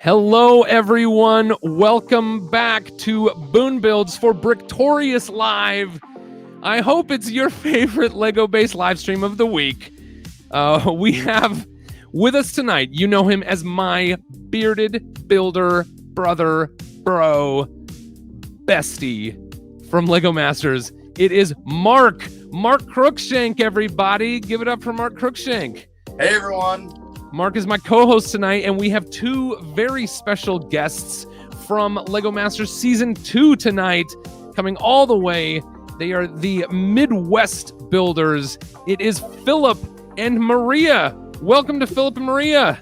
Hello, everyone. Welcome back to Boone Builds for Bricktorious Live. I hope it's your favorite Lego-based live stream of the week. We have with us tonight, you know him as my bearded builder, brother, bro, bestie from Lego Masters. It is Mark Crookshank, everybody. Give it up for Mark Crookshank. Hey, everyone. Mark is my co-host tonight, and we have two very special guests from Lego Masters Season 2 tonight, coming all the way. They are the Midwest builders. It is Philip and Maria. Welcome to Philip and Maria.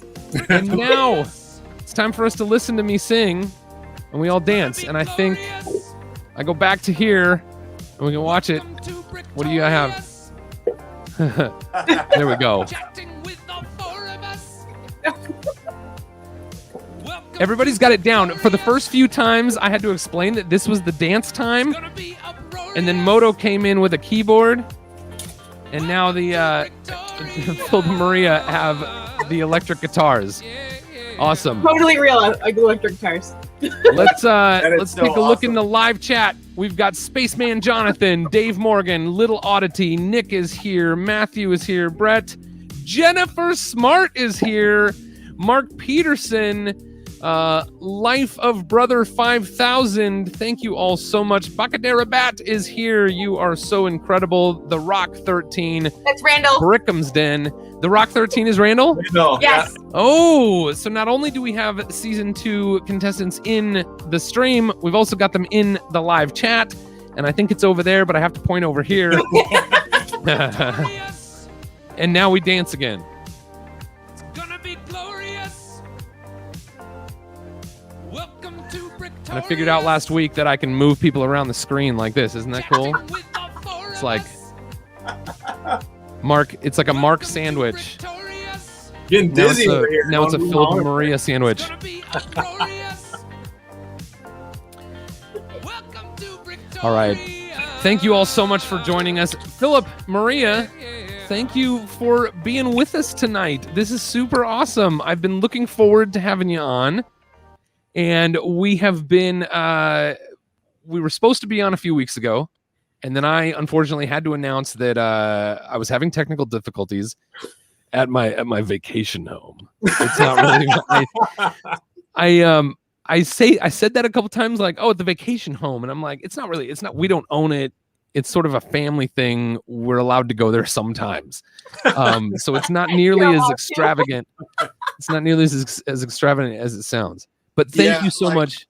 And now it's time for us to listen to me sing, and we all dance. And I think I go back to here, and we can watch it. What do you have? There we go. Everybody's got it down. For the first few times, I had to explain that this was the dance time, and then Moto came in with a keyboard, and now the Phil and Maria have the electric guitars. Awesome. Totally real electric guitars. Let's so take a look awesome. in the live chat. We've got Spaceman Jonathan, Dave Morgan, Little Oddity, Nick is here, Matthew is here, Brett, Jennifer Smart is here, Mark Peterson, Life of Brother 5000. Thank you all so much. Bacadera Bat is here. You are so incredible. The Rock 13. That's Randall. Brickham's Den. The Rock 13 is Randall? No. Yes. Oh, so not only do we have Season 2 contestants in the stream, we've also got them in the live chat. And I think it's over there, but I have to point over here. And now we dance again. It's gonna be glorious. Welcome to Bricktorious. And I figured out last week that I can move people around the screen like this. Isn't that cool? It's like Mark. It's like a Mark sandwich. Getting dizzy over here. Now it's a Philip and Maria sandwich. All right. Thank you all so much for joining us. Philip, Maria, thank you for being with us tonight. This is super awesome. I've been looking forward to having you on. And we have been, we were supposed to be on a few weeks ago. And then I unfortunately had to announce that I was having technical difficulties at my vacation home. It's not really, I said that a couple times, like, oh, at the vacation home. And I'm like, it's not, we don't own it. It's sort of a family thing. We're allowed to go there sometimes. So it's not nearly as extravagant. It's not nearly as extravagant as it sounds. But thank you so much.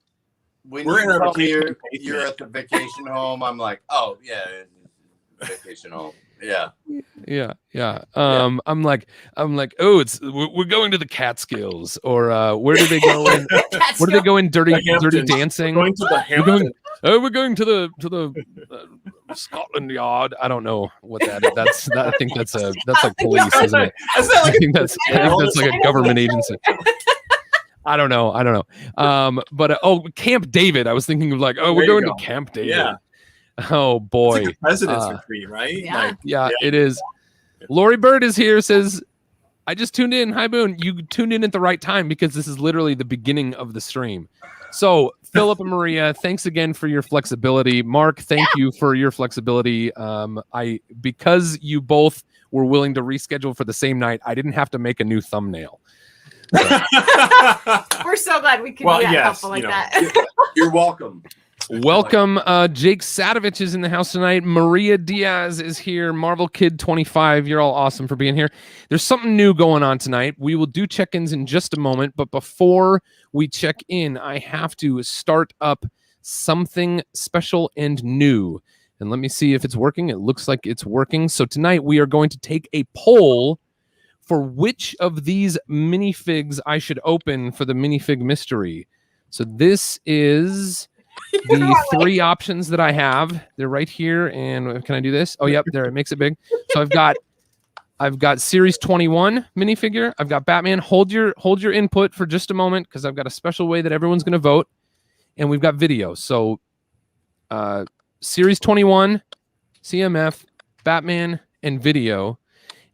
When We're in our you're vacation. at the vacation home, I'm like, oh, yeah, vacation home. Yeah. I'm like, oh, we're going to the Catskills, or where do they go in? Where do they go in Dirty Dancing? Going to the Hamptons. We're going to the Scotland Yard. I don't know what that is. I think that's like police, isn't it? I think that's like a government agency. I don't know. But Camp David. I was thinking of like, oh, we're going to Camp David. Yeah. Oh boy. It's like a president's retreat, right? Yeah. Like, Yeah, it is. Lori Bird is here, says, I just tuned in. Hi, Boone. You tuned in at the right time because this is literally the beginning of the stream. So, Philip and Maria, thanks again for your flexibility. Mark, thank you for your flexibility. Because you both were willing to reschedule for the same night, I didn't have to make a new thumbnail. We're so glad we could be that helpful like that. You're welcome. Welcome. Jake Sadovich is in the house tonight. Maria Diaz is here. Marvel Kid 25. You're all awesome for being here. There's something new going on tonight. We will do check-ins in just a moment, but before we check in, I have to start up something special and new. And let me see if it's working. It looks like it's working. So tonight we are going to take a poll for which of these minifigs I should open for the minifig mystery. So this is the three options that I have. They're right here. And can I do this? Oh, yep. There, it makes it big. So I've got Series 21 minifigure. I've got Batman. Hold your input for just a moment because I've got a special way that everyone's going to vote. And we've got video. So Series 21, CMF, Batman, and video.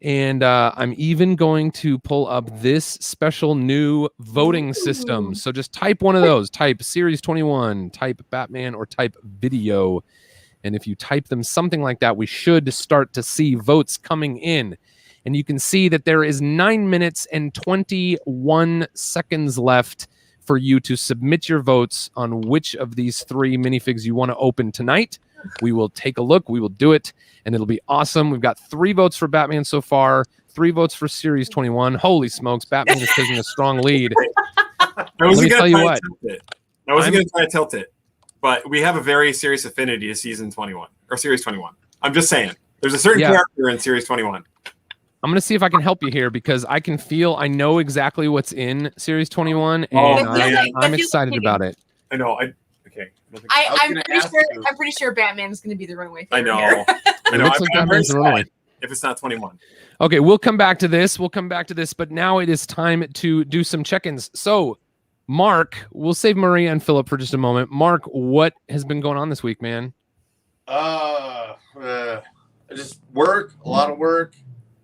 And I'm even going to pull up this special new voting system. So just type one of those. Type Series 21, type Batman, or type video. And if you type them something like that, we should start to see votes coming in. And you can see that there is 9 minutes and 21 seconds left for you to submit your votes on which of these 3 minifigs you want to open tonight. We will take a look. We will do it, and it'll be awesome. We've got 3 votes for Batman so far, 3 votes for Series 21. Holy smokes, Batman is taking a strong lead. I wasn't tell you what. I wasn't going to try to tilt it, but we have a very serious affinity to Season 21, or Series 21. I'm just saying. There's a certain character in Series 21. I'm going to see if I can help you here because I know exactly what's in Series 21, and I'm excited about it. I know. I'm pretty sure Batman's going to be the runaway. I know. It looks like Batman's the runaway. If it's not 21. Okay, we'll come back to this. But now it is time to do some check-ins. So, Mark, we'll save Maria and Philip for just a moment. Mark, what has been going on this week, man? Just work, a lot of work,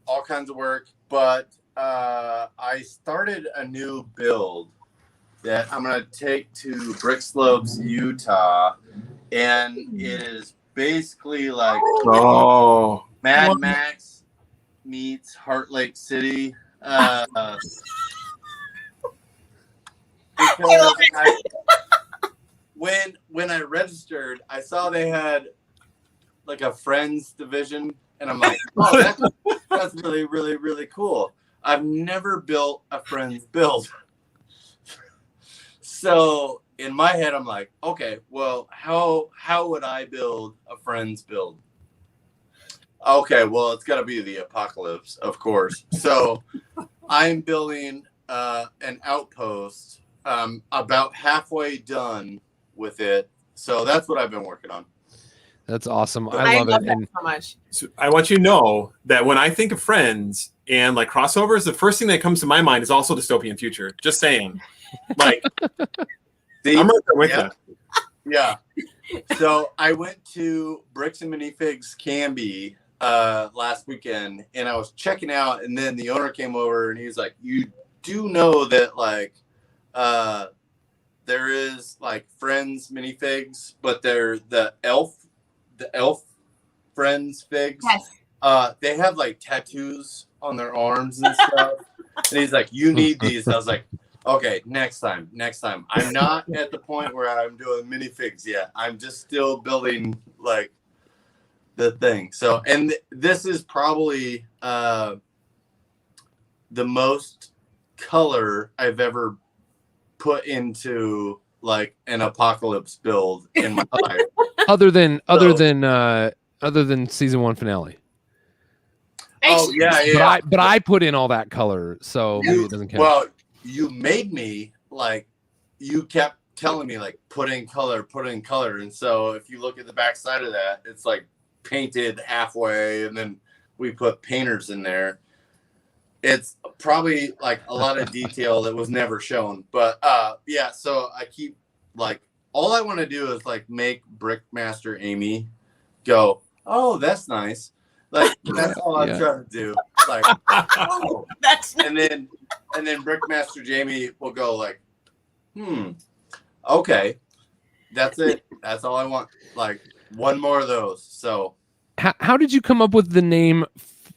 all kinds of work. But I started a new build that I'm going to take to Brick Slopes, Utah. And it is basically like Mad Max meets Heart Lake City. Because when I registered, I saw they had like a Friends division. And I'm like, oh, that's really, really, really cool. I've never built a Friends build. So in my head, I'm like, okay, well, how would I build a Friends build? Okay, well, it's got to be the apocalypse, of course. So I'm building an outpost, about halfway done with it. So that's what I've been working on. That's awesome. I love it. That so much. So I want you to know that when I think of Friends and like crossovers, the first thing that comes to my mind is also dystopian future. Just saying. Like, I'm right there with you. Yeah. So I went to Bricks and Minifigs Canby last weekend, and I was checking out, and then the owner came over, and he was like, "You do know that like there is like Friends minifigs, but they're the elf Friends figs. Yes. They have like tattoos on their arms and stuff." And he's like, "You need these." And I was like, okay, next time. I'm not at the point where I'm doing minifigs yet. I'm just still building like the thing. So, and this is probably the most color I've ever put into like an apocalypse build in my life. Other than season 1 finale. Oh yeah. But I put in all that color, so maybe it doesn't count. Well, you made me like, you kept telling me like put in color, and so if you look at the back side of that, it's like painted halfway, and then we put painters in there. It's probably like a lot of detail that was never shown, but yeah. So I keep like, all I want to do is like make Brickmaster Amy go, oh, that's nice. Like that's all I'm trying to do. Like, oh, that's nice. And then Brickmaster Jamie will go like, okay, that's it. That's all I want. Like one more of those. So, how did you come up with the name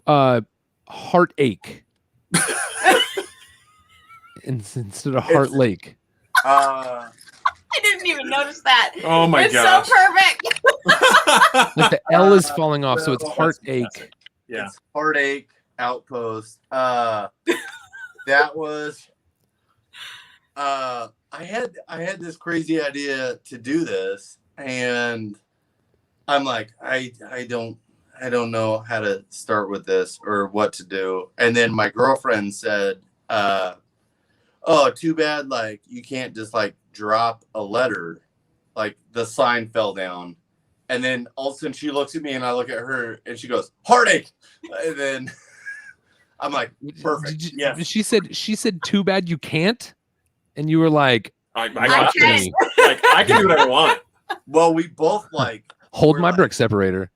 Heartache instead of Heart Lake? I didn't even notice that. Oh my gosh. It's so perfect. Like the L is falling off, so it's Heartache. Yeah. It's Heartache Outpost. That was I had this crazy idea to do this, and I'm like, I don't know how to start with this or what to do. And then my girlfriend said, oh, too bad, like you can't just like drop a letter, like the sign fell down. And then all of a sudden she looks at me and I look at her and she goes, Heartache. And then I'm like, perfect. Yeah. She said, too bad you can't. And you were like, I can do whatever I want. Well, we both like hold my brick separator.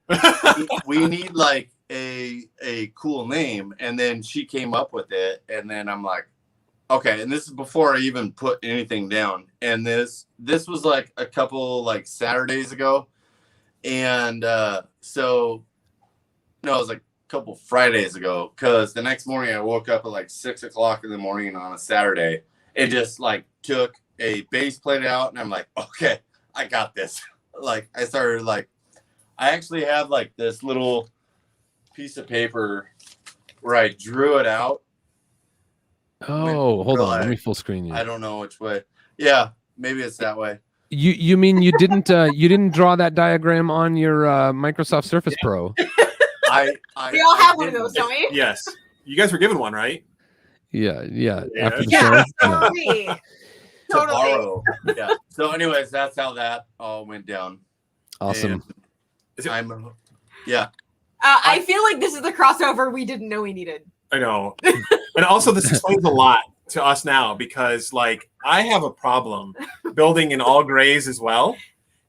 We need like a cool name, and then she came up with it, and then I'm like, okay. And this is before I even put anything down. And this was like a couple like Saturdays ago, and so no, it was like a couple Fridays ago, because the next morning I woke up at like 6 o'clock in the morning on a Saturday, and just like took a base plate out, and I'm like, okay, I got this. Like I started like, I actually have like this little piece of paper where I drew it out. Oh, hold on. Let me full screen you. I don't know which way. Yeah, maybe it's that way. You mean you didn't draw that diagram on your Microsoft Surface Pro? I We all have one of those, don't we? Yes. You guys were given one, right? Yeah. After the Yeah, show. totally. Totally. Tomorrow. Yeah. So, anyways, that's how that all went down. Awesome. And yeah. I feel like this is the crossover we didn't know we needed. I know. And also this explains a lot to us now, because like I have a problem building in all grays as well.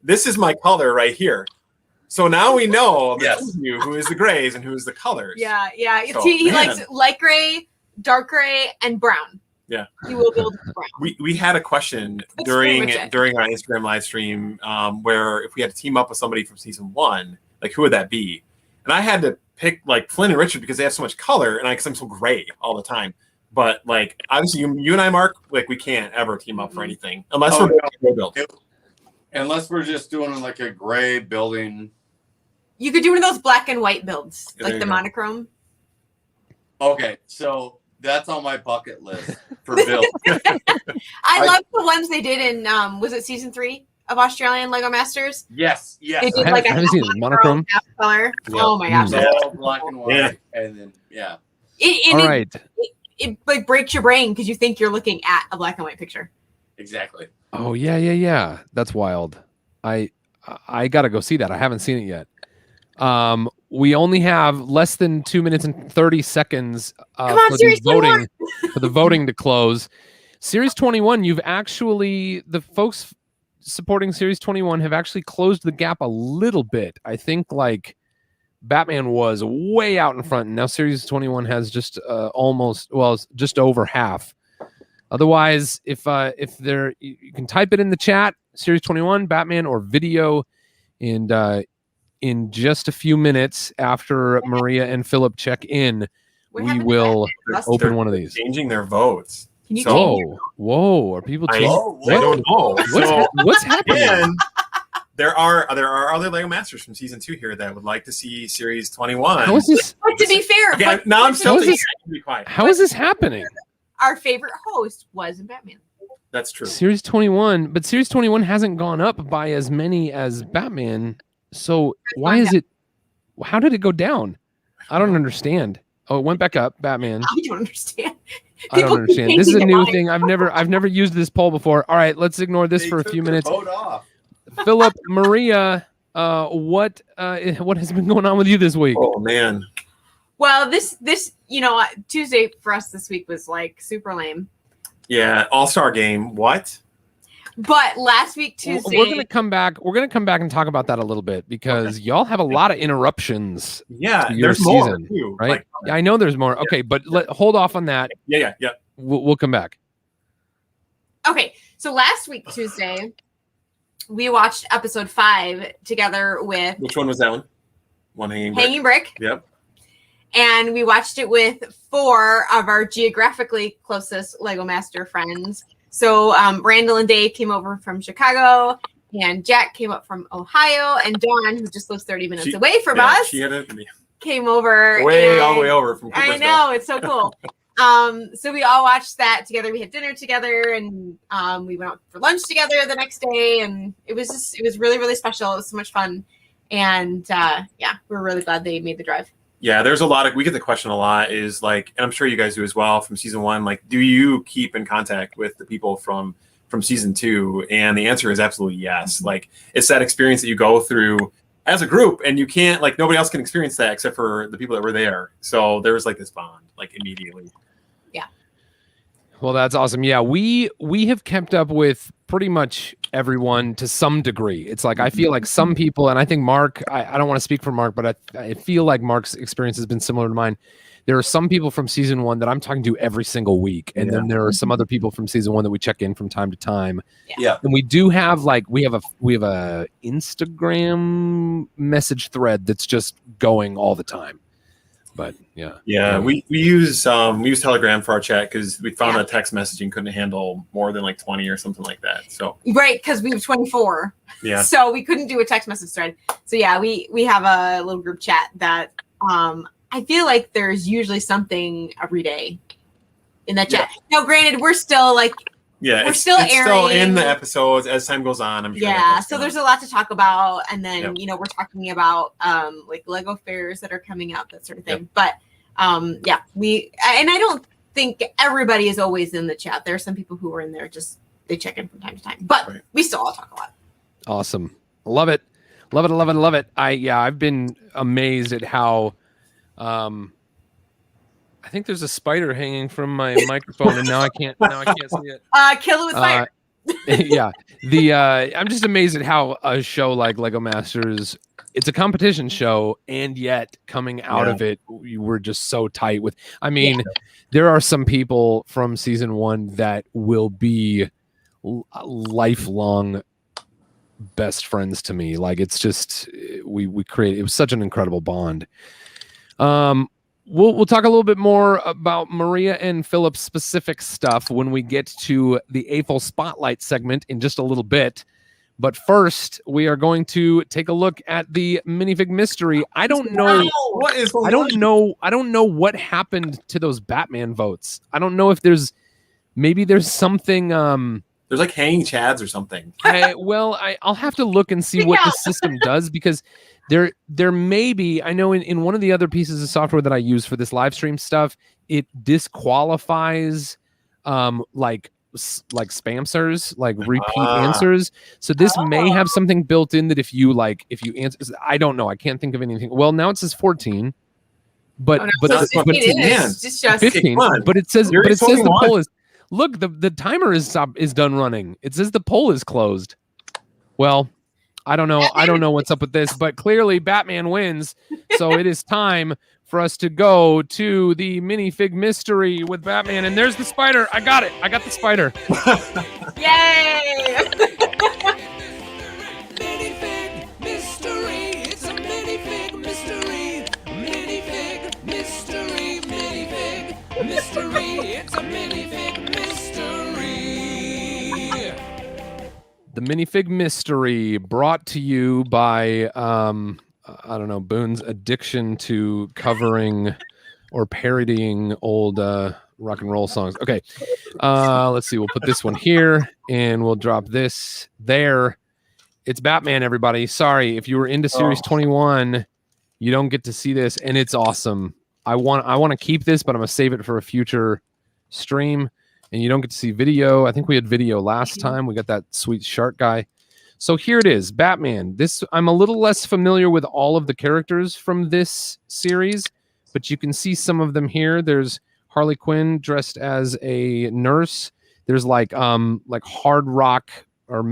This is my color right here. So now we know who is the grays and who is the colors. Yeah. So, He likes light gray, dark gray, and brown. Yeah. He will build brown. We had a question during our Instagram live stream where if we had to team up with somebody from season 1, like who would that be? And I had to pick like Flynn and Richard because they have so much color, and because I'm so gray all the time. But like obviously you and I, Mark, like we can't ever team up for anything unless we're gray build. Unless we're just doing like a gray building. You could do one of those black and white builds, Yeah, like the monochrome. Okay, so that's on my bucket list for build. I love the ones they did in was it season 3 of Australian Lego Masters? Yes. They did I like haven't seen it. Monochrome? half color. Yeah. Oh my gosh. All black and white, and then All right. It like breaks your brain because you think you're looking at a black and white picture. exactly. Oh yeah. That's wild. I gotta go see that. I haven't seen it yet. We only have less than 2 minutes and 30 seconds Come on, for Series the voting to close. Series 21, the folks supporting Series 21 have actually closed the gap a little bit. I think like Batman was way out in front, and now Series 21 has just just over half. Otherwise, if you can type it in the chat, Series 21, Batman, or video, and in just a few minutes after Maria and Philip check in, we will open one of these. Changing their votes. Can you Whoa! Are people changing? I don't know. What's happening? And there are other Lego Masters from season 2 here that would like to see Series 21. How is this? But to be fair, Okay, now I'm still How is be quiet. How is this happening? our favorite host was in Batman. That's true. Series 21, but Series 21 hasn't gone up by as many as Batman. So why is it? How did it go down? I don't understand. Oh, it went back up. Batman. I don't understand. I don't People keep understand. This is a changing new their thing. I've never used this poll before. All right, let's ignore this for a few minutes. Vote off. Philip, Maria, what has been going on with you this week? Oh man. Well, this Tuesday for us this week was like super lame. Yeah, All-Star game. What? But last week Tuesday, We're gonna come back. We're gonna come back and talk about that a little bit because y'all have a lot of interruptions. Yeah, to your there's more season, too. right? Like, Yeah, I know there's more. Okay, but hold off on that. yeah. We'll come back. Okay, so last week Tuesday, we watched episode 5 together with Which one was that one? One hanging Brick. Yep. And we watched it with 4 of our geographically closest Lego Master friends. So Randall and Dave came over from Chicago, and Jack came up from Ohio, and Dawn, who just lives 30 minutes away from us, She had came over. all the way over from I Coopersville. know, it's so cool. So we all watched that together. We had dinner together, and we went out for lunch together the next day, and it was really, really special. It was so much fun. And we're really glad they made the drive. Yeah, there's we get the question a lot is like, and I'm sure you guys do as well from season 1, like, do you keep in contact with the people from season 2? And the answer is absolutely yes. Like, it's that experience that you go through as a group, and you can't, like, nobody else can experience that except for the people that were there. So there was like this bond, like, immediately. Yeah. Well, that's awesome. Yeah, we have kept up with pretty much everyone to some degree. It's like I feel like some people, and I think Mark, I don't want to speak for Mark, but I feel like Mark's experience has been similar to mine. There are some people from season 1 that I'm talking to every single week, and then there are some other people from season 1 that we check in from time to time. Yeah. And we do have like we have a Instagram message thread that's just going all the time. But we use Telegram for our chat because we found that text messaging couldn't handle more than like 20 or something like that. So because we have 24. Yeah. So we couldn't do a text message thread. So yeah, we have a little group chat that I feel like there's usually something every day in that chat. Now, granted, we're still like we're still airing. Still in the episodes as time goes on. I'm sure. So there's a lot to talk about, and then we're talking about like Lego fairs that are coming out, that sort of thing. But I don't think everybody is always in the chat. There are some people who are in there, just they check in from time to time, but we still all talk a lot. Awesome, love it. I've been amazed at how I think there's a spider hanging from my microphone, and now I can't see it. Kill it with fire. I'm just amazed at how a show like Lego Masters, it's a competition show, and yet coming out of it, you were just so tight with. I mean, there are some people from season 1 that will be lifelong best friends to me. Like it's just we created. It was such an incredible bond. We'll talk a little bit more about Maria and Philip's specific stuff when we get to the AFL Spotlight segment in just a little bit. But first, we are going to take a look at the minifig mystery. I don't know what happened to those Batman votes. I don't know if there's something. There's like hanging chads or something. I'll have to look and see what the system does, because there may be, I know in one of the other pieces of software that I use for this live stream stuff, it disqualifies like spamsters, like repeat answers. So this may have something built in that if you answer, I don't know, I can't think of anything. Well, now it says 14, but it's 15. But it says the poll is. Look, the timer is done running. It says the poll is closed. Well, I don't know. I don't know what's up with this, but clearly Batman wins. So it is time for us to go to the minifig mystery with Batman. And there's the spider. I got it. I got the spider. Yay! Minifig mystery. It's a minifig mystery. Minifig mystery. Minifig mystery. It's a minifig mystery. The minifig mystery, brought to you by I don't know, Boone's addiction to covering or parodying old rock and roll songs. Okay, let's see. We'll put this one here, and we'll drop this there. It's Batman, everybody. Sorry if you were into Series 21, you don't get to see this, and it's awesome. I want to keep this, but I'm gonna save it for a future stream. And you don't get to see video. I think we had video last time. We got that sweet shark guy. So here it is, Batman. I'm a little less familiar with all of the characters from this series, but you can see some of them here. There's Harley Quinn dressed as a nurse. There's like hard rock or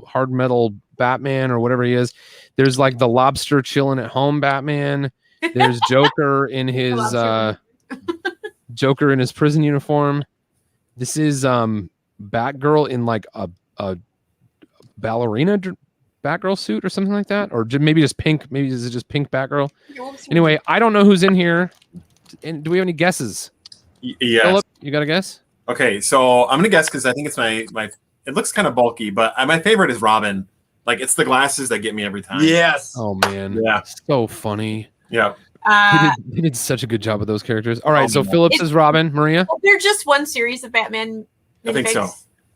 hard metal Batman or whatever he is. There's like the lobster chilling at home Batman. There's Joker in his prison uniform. This is Batgirl in like a ballerina Batgirl suit or something like that, or maybe just pink. Maybe this is just pink Batgirl. Anyway, I don't know who's in here. And do we have any guesses? Yes. Philip, you got a guess? Okay, so I'm gonna guess because I think it's my. It looks kind of bulky, but my favorite is Robin. Like it's the glasses that get me every time. Yes. Oh man. Yeah. So funny. Yeah. He did such a good job with those characters. All right, so Phillips is Robin. Maria? They're just one series of Batman. I think so.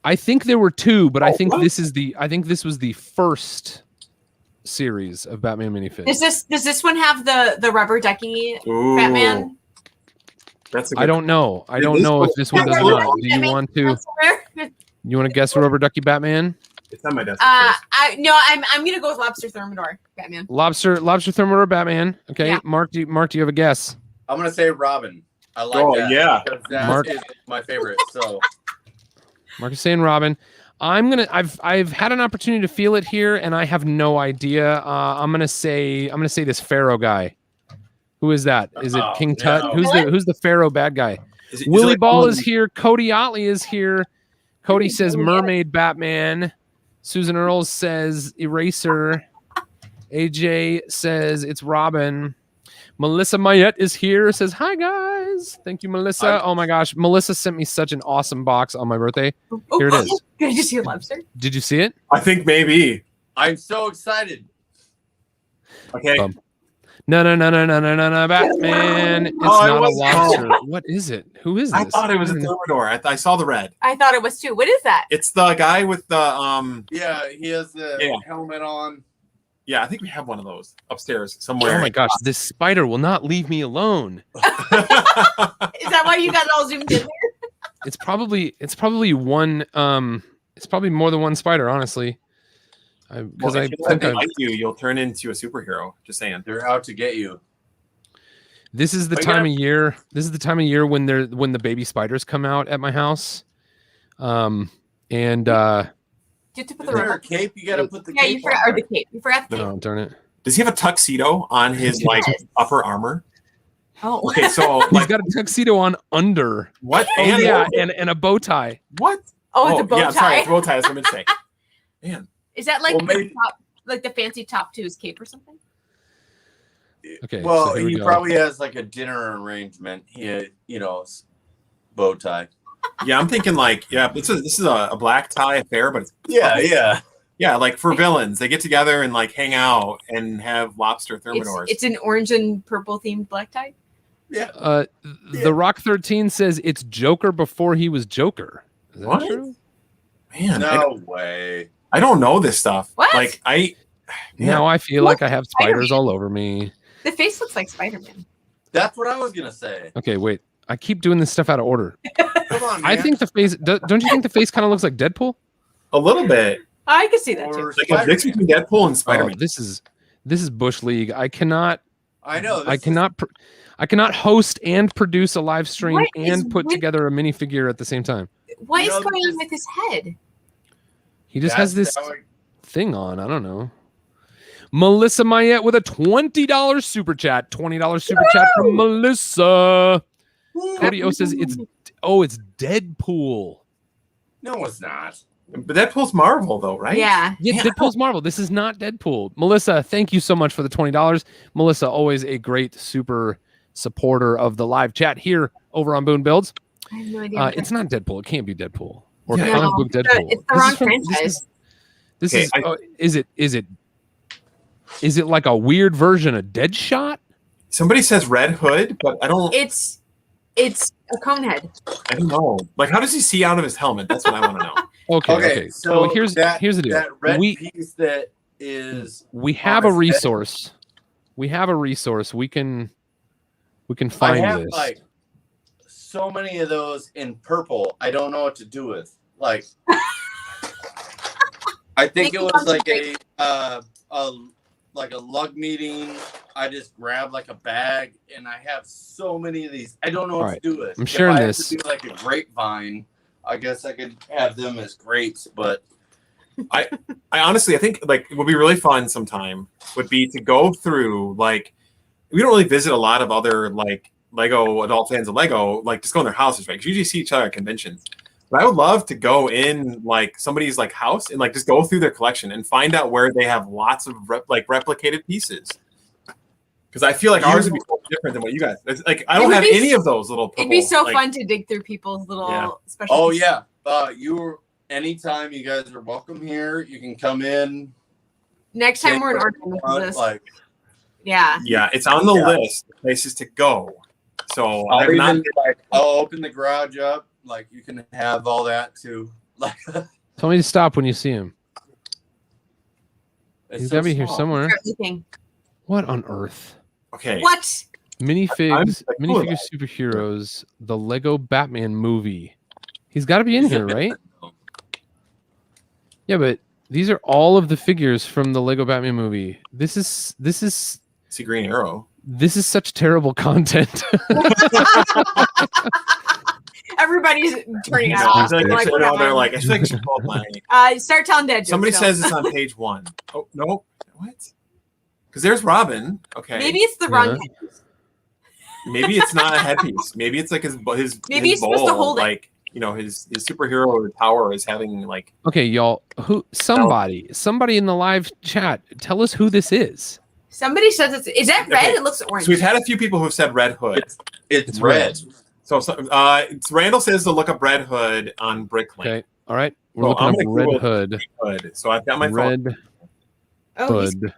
I think there were two, but I think this was the first series of Batman minifigs. Does this one have the rubber ducky Batman? That's a good I don't know. I don't know if this one does not. Do you want to? You want to guess Rubber Ducky Batman? It's not my desk. I'm gonna go with Lobster Thermidor Batman. Lobster Thermidor Batman. Okay, Yeah. Mark, do you have a guess? I'm gonna say Robin. I like Oh, that. yeah. Because that Mark- is my favorite. So Marcus saying Robin. I've had an opportunity to feel it here, and I have no idea. I'm gonna say this Pharaoh guy. Who is that? Is it Oh, King Tut? no. Who's the Pharaoh bad guy? Is Willie it Ball like- is here. Cody Otley is here. Cody says Mermaid Batman. Susan Earls says Eraser. AJ says it's Robin. Melissa Mayette is here. Says hi guys. Thank you, Melissa. Oh my gosh, Melissa sent me such an awesome box on my birthday. Here it is. Did you see a lobster? Did you see it? I think maybe. I'm so excited. Okay. No, Batman. It's Oh, it not a was- lobster. What is it? Who is this? I thought it was a Thermidor. I saw the red. I thought it was too. What is that? It's the guy with the Yeah, he has the Yeah. helmet on. Yeah, I think we have one of those upstairs somewhere. Oh my gosh, this spider will not leave me alone. Is that why you got it all zoomed in there? It's probably one. It's probably more than one spider, honestly. Because Well, I if think they I've- like you, you'll turn into a superhero. Just saying. They're out to get you. this is the But time yeah. of year. This is the time of year when the baby spiders come out at my house. And Do you have to put Is the there a rubber? cape? You got to put the Yeah, you cape forgot, on. or the cape. You forgot the cape. oh darn it, Does he have a tuxedo on his like Yes. upper armor? Oh, Okay, so he's like got a tuxedo on under. what? Oh And yeah, and a bow tie. what? oh, the bow yeah, tie. sorry, it's bow tie. That's what I meant to say. Man, Is that like Well, the maybe- top, like the fancy top to his cape or something? Okay. Well, so here we he go. probably has like a dinner arrangement. Bow tie. yeah, I'm thinking like this is a black tie affair, but it's Yeah. like for villains, they get together and like hang out and have lobster thermidors. It's an orange and purple themed black tie. Yeah. The Rock 13 says it's Joker before he was Joker. Is that What? true? Man, No way. I don't know this stuff. What? Like Now I feel like I have spiders Spider-Man. all over me. The face looks like Spider-Man. That's what I was gonna say. Okay, wait. I keep doing this stuff out of order. Come on, man. I think the face. Don't you think the face kind of looks like Deadpool? a little bit I can see that too. Or like a mix Spider-Man. between Deadpool and Oh, Spider-Man. this is Bush League. I cannot. I know. I cannot host and produce a live stream What is and put with- together a minifigure at the same time. What You is know, going this- on with his head? He just has this That's how thing on. I don't know. Melissa Mayette with a $20 super chat. $20 super chat from Melissa. Cody O says it's Deadpool. No, it's not. But Deadpool's Marvel though, right? Yeah. Yeah, Deadpool's Marvel. This is not Deadpool. Melissa, thank you so much for the $20. Melissa, always a great super supporter of the live chat here over on Boone Builds. I have no idea. It's not Deadpool. It can't be Deadpool or Yeah. comic book Deadpool. It's the This wrong is from- franchise. This Okay, is. Is it like a weird version of Deadshot? Somebody says Red Hood, but I don't It's a cone head. know. Like, how does he see out of his helmet? That's what I want to know. Okay. So here's the deal. That red We piece that is. have a on his head. resource. We have a resource. We can I find have this. like so many of those in purple. I don't know what to do with. Like, I think it was like a lug meeting. I just grabbed like a bag, and I have so many of these. I don't know what Alright, to do with. I'm sharing if I had this. to do like a grapevine, I guess I could have them as grapes, but I honestly, I think like it would be really fun sometime would be to go through like we don't really visit a lot of other like Lego adult fans of Lego, like just go in their houses, right? Because you usually see each other at conventions. But I would love to go in like somebody's like house and like just go through their collection and find out where they have lots of replicated pieces. Because I feel like ours would be so different than what you guys. It's like I It don't would have be any of those little. It'd be so like, fun to dig through people's little Yeah. special. oh pieces. yeah, anytime you guys are welcome here. You can come in. Next time we're in Take Oregon, what you we'll do want, this. like Yeah, it's on the Yeah. list of places to go. So I've I'll not. even I'll open the garage up. Like you can have all that too. Like Tell me to stop when you see him. it's He's so gotta be here small. somewhere. Start looking. What on earth? Okay. What? Minifigs, I'm cool with minifigure superheroes, the Lego Batman movie. He's got to be in here, right? Yeah, but these are all of the figures from the Lego Batman movie. This is See Green Arrow. This is such terrible content. Everybody's turning No, out. I feel like, Like, they're like, I feel like I should pull up my. Start telling dead jokes. Somebody Phil. says it's on page 1. Oh no, what? Because there's Robin. Okay. Maybe it's the wrong headpiece. Maybe it's not a headpiece. Maybe it's like his Maybe his he's bowl, supposed to hold it. like his superhero power is having like. Okay, y'all. Somebody in the live chat, tell us who this is. Somebody says is that red? Okay. It looks orange. So we've had a few people who've said Red Hood. It's red. So Randall says to look up Red Hood on Bricklink. Okay, all right. We're So looking I'm up gonna Red Google Hood. Hood. So I've got my phone. Red Oh, Hood.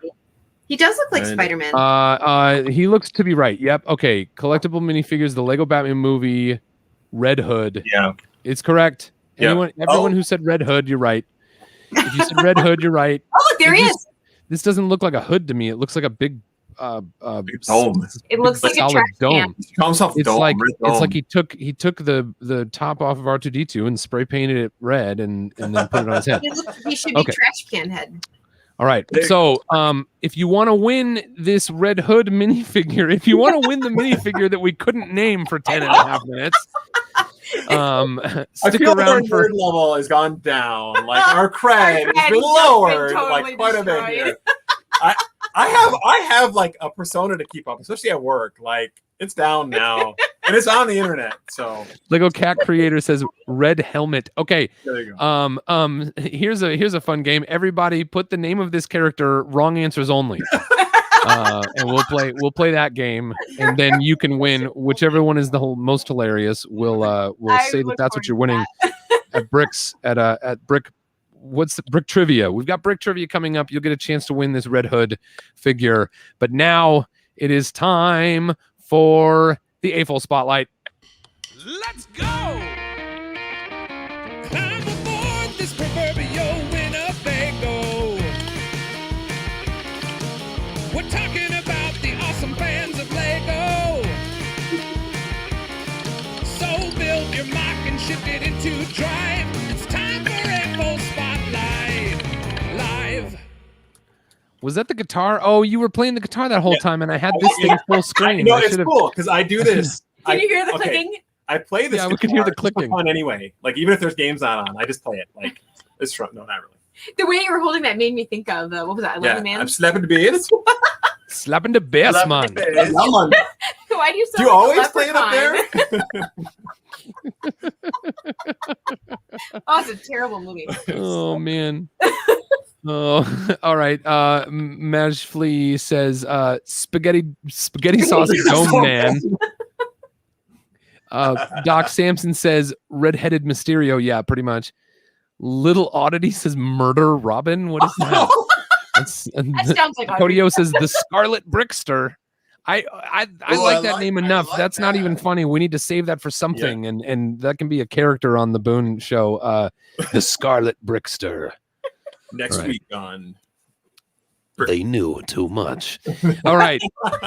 he does look like Red. Spider-Man. He looks to be right. Yep. Okay. Collectible minifigures, the Lego Batman movie, Red Hood. Yeah. It's correct. Yeah. Everyone who said Red Hood, you're right. If you said Red Hood, you're right. Oh, look, there he is. This doesn't look like a hood to me. It looks like a big Big dome. It looks like a solid trash dome. can. He calls himself It's dome. like Red it's Dome. like he took the top off of R2D2 and spray painted it red and then put it on his head. He should be Okay. trash can head. All right. So, if you want to win this Red Hood minifigure, if you want to win the minifigure that we couldn't name for 10 and a half minutes, I stick feel like our around for nerd level has gone down. Like our cred Our has cred been has lowered been totally like quite a bit destroyed. here. I have like a persona to keep up, especially at work. Like it's down now, and it's on the internet. So Lego Cat Creator says red helmet. Okay. there you go. Here's a fun game. Everybody put the name of this character, wrong answers only. And we'll play that game, and then you can win whichever one is the most hilarious. We'll I say look that's what you're forward winning to at Bricks at Brick. What's the Brick Trivia? We've got Brick Trivia coming up. You'll get a chance to win this Red Hood figure. But now it is time for the AFOL Spotlight. Let's go! I'm aboard this proverbial Winnebago. We're talking about the awesome fans of Lego. So build your mock and shift it into drive. It's time for AFOL Spotlight Live. Was that the guitar? Oh, you were playing the guitar that whole time, and I had this thing full screen. No, I it's should've- cool because I do this. Can you hear the okay, clicking? I play this. Yeah, we can hear the guitar just for clicking. fun anyway. Like even if there's games not on, I just play it. Like it's fun. No, not really. The way you were holding that made me think of what was that? Yeah, Lego Man. I'm slapping the bass. Slapping the bass, man. Why do you? Do you always play it up there? Oh, it's a terrible movie. Oh man. Oh, all right. Maj Flea says spaghetti sauce dome man. Doc Sampson says red-headed Mysterio. Yeah, pretty much. Little Oddity says murder Robin. What is that? That sounds like Codio says the Scarlet Brickster. I like that name enough. like That's not that. even funny. We need to save that for something, and that can be a character on the Boone show. The Scarlet Brickster. Next Right. week on. They knew too much. All right,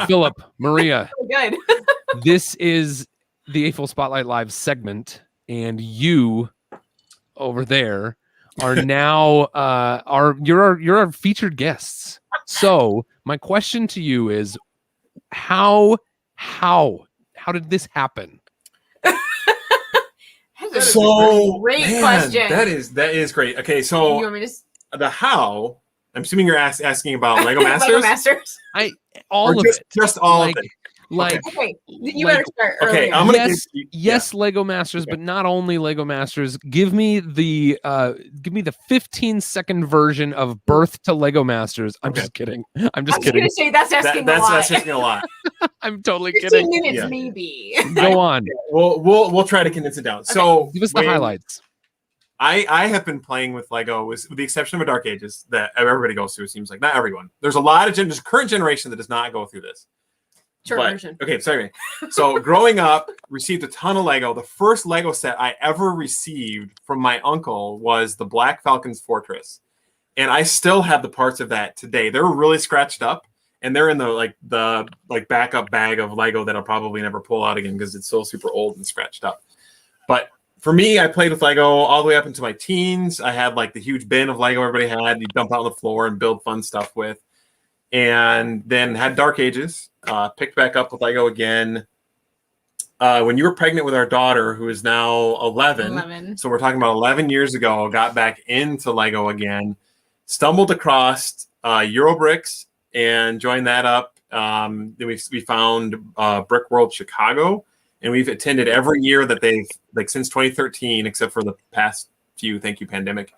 Philip, Maria, good. this is the AFOL Spotlight Live segment, and you over there are now you're our featured guests. So my question to you is, how did this happen? That's a So great man, question. that is great. Okay, You so want me to the how. I'm assuming you're asking about Lego Masters. Lego Masters. All of it. Just all like, of it. Like Okay, you Like- better start Okay, earlier. I'm gonna yes, give you, yes, Lego Masters, but not only Lego Masters. Give me the 15-second version of Birth to Lego Masters. I'm Okay. just kidding. I'm I just was kidding. gonna say that's asking a lot. That's asking a lot. I'm totally 15 kidding. minutes Yeah. maybe. Go on. We'll try to condense it down. So Give us the when highlights. I have been playing with Lego, with the exception of a Dark Ages that everybody goes through. It seems like not everyone. There's a lot of there's a current generation that does not go through this. Short But- version. Okay, sorry. So growing up, received a ton of Lego. The first Lego set I ever received from my uncle was the Black Falcon's Fortress, and I still have the parts of that today. They're really scratched up, and they're in the backup bag of Lego that I'll probably never pull out again because it's so super old and scratched up. But for me, I played with Lego all the way up into my teens. I had like the huge bin of Lego everybody had. You dump out on the floor and build fun stuff with. and then had Dark Ages. Picked back up with Lego again. When you were pregnant with our daughter, who is now 11. So we're talking about 11 years ago, got back into Lego again, stumbled across Eurobricks and joined that up. Then we found Brick World Chicago, and we've attended every year that they've, like, since 2013, except for the past few, thank you, pandemic.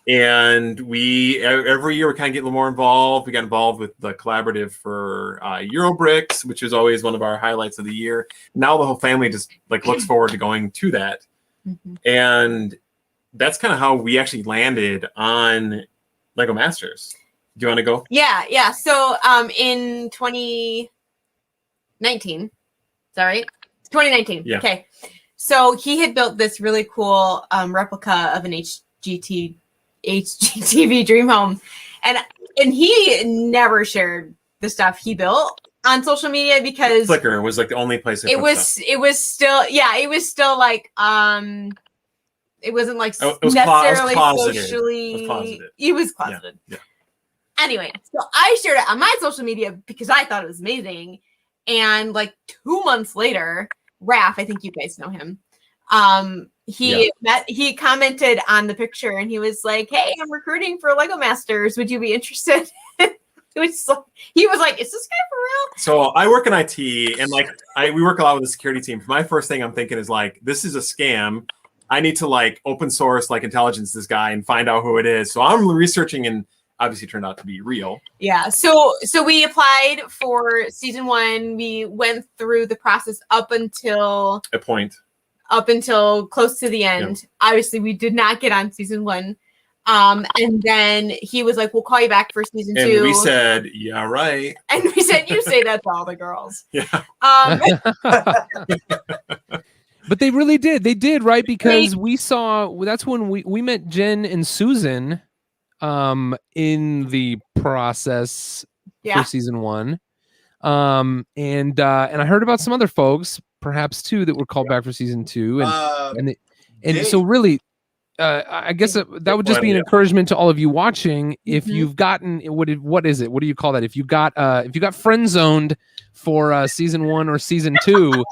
And we every year we kind of get a little more involved. We got involved with the collaborative for Eurobricks, which is always one of our highlights of the year. Now the whole family just like looks forward to going to that. And that's kind of how we actually landed on Lego Masters. Do you want to go? Yeah. So in 2019, is that right? 2019. Yeah. Okay. So he had built this really cool replica of an HGTV dream home, and he never shared the stuff he built on social media because Flickr was like the only place it was still like it wasn't like necessarily socially. It was closeted. Yeah. Anyway, so I shared it on my social media because I thought it was amazing, and like 2 months later, Raph, I think you guys know him. He commented on the picture and he was like, "Hey, I'm recruiting for Lego Masters. Would you be interested?" He was like, "Is this guy for real?" So I work in IT, and like we work a lot with the security team. My first thing I'm thinking is like, this is a scam. I need to like open source like intelligence this guy and find out who it is. So I'm researching, and obviously turned out to be real. Yeah. So we applied for season 1. We went through the process up until close to the end. Yeah. Obviously, we did not get on season 1. And then he was like, "We'll call you back for season 2." And we said, "Yeah, right." And we said, "You say that to all the girls." Yeah. But they really did. They did, right? Because we saw, that's when we met Jen and Susan in the process for season 1. And I heard about some other folks, perhaps too, that were called back for season 2. And so really, I guess that would just be an encouragement to all of you watching. If you've gotten what is it? What do you call that? If you got friend zoned for season 1 or season 2,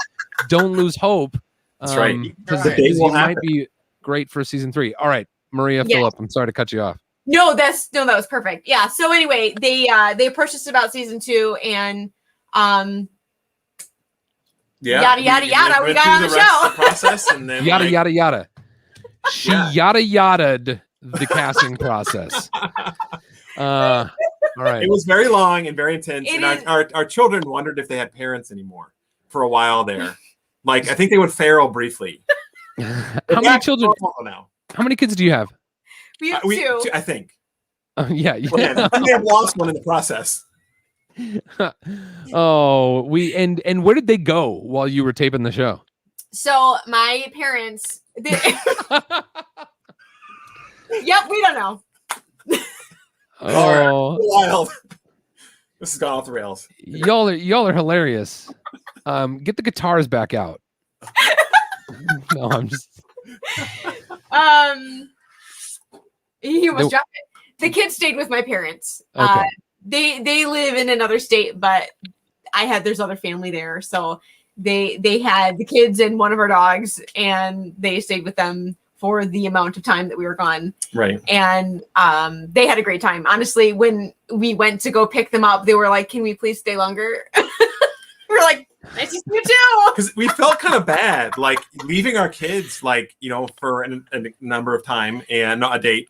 don't lose hope. That's right. Because it might be great for season 3. All right, Maria, Philip, I'm sorry to cut you off. No, that was perfect. Yeah. So anyway, they approached us about season 2, and yada yada yada. We got on the show. Process, and then yada yada yada. She yada yada'd the casting process. All right. It was very long and very intense, and our children wondered if they had parents anymore for a while there. Like, I think they would feral briefly. How many children now? How many kids do you have? We have 2. I think. Yeah. I may have lost one in the process. Oh, and where did they go while you were taping the show? So my parents. Yep, we don't know. Oh, wild! This has gone off the rails. Y'all are hilarious. Get the guitars back out. No, I'm just. He almost dropped it. The kids stayed with my parents. Okay. They live in another state, but there's other family there, so they had the kids and one of our dogs, and they stayed with them for the amount of time that we were gone. Right. And they had a great time. Honestly, when we went to go pick them up, they were like, "Can we please stay longer?" We're like, "Nice to see you too." Because we felt kind of bad, like leaving our kids, like, for a number of time and not a date,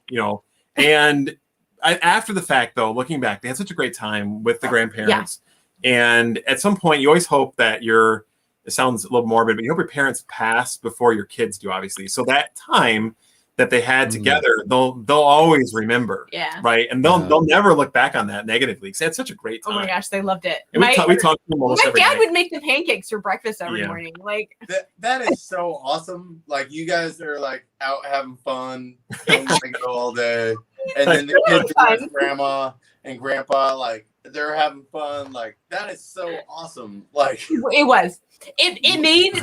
and after the fact, though, looking back, they had such a great time with the grandparents. And at some point, you always hope that it sounds a little morbid, but you hope your parents pass before your kids do, obviously. So that time that they had together, they'll always remember. Yeah. Right. And they'll never look back on that negatively, because they had such a great time. Oh my gosh, they loved it. And we talked to them almost every My dad night. would make the pancakes for breakfast every morning. Like that is so awesome. Like, you guys are like out having fun, playing Lego all day, and then the kids are with grandma and grandpa like they're having fun. Like that is so awesome. Like it was. It made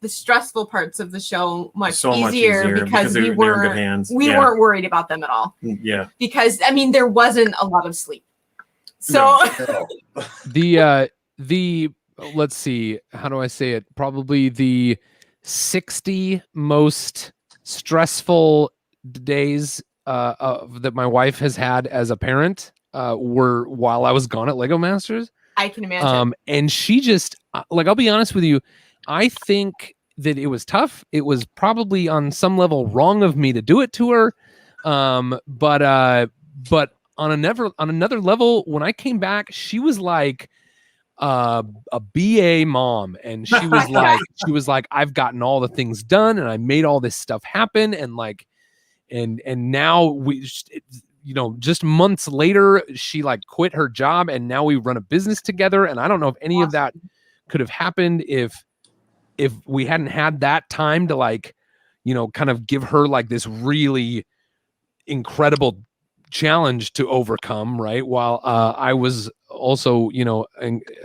the stressful parts of the show much easier because we weren't worried about them at all. Yeah. Because I mean there wasn't a lot of sleep. So the let's see, how do I say it? Probably the 60 most stressful days that my wife has had as a parent were while I was gone at Lego Masters. I can imagine. And she just like, I'll be honest with you, I think that it was tough. It was probably on some level wrong of me to do it to her. But on another level, when I came back, she was like a BA mom, and she was like, I've gotten all the things done and I made all this stuff happen, and like and now we just months later she like quit her job and now we run a business together. And I don't know if any of that could have happened if we hadn't had that time to like kind of give her like this really incredible challenge to overcome, right, while I was also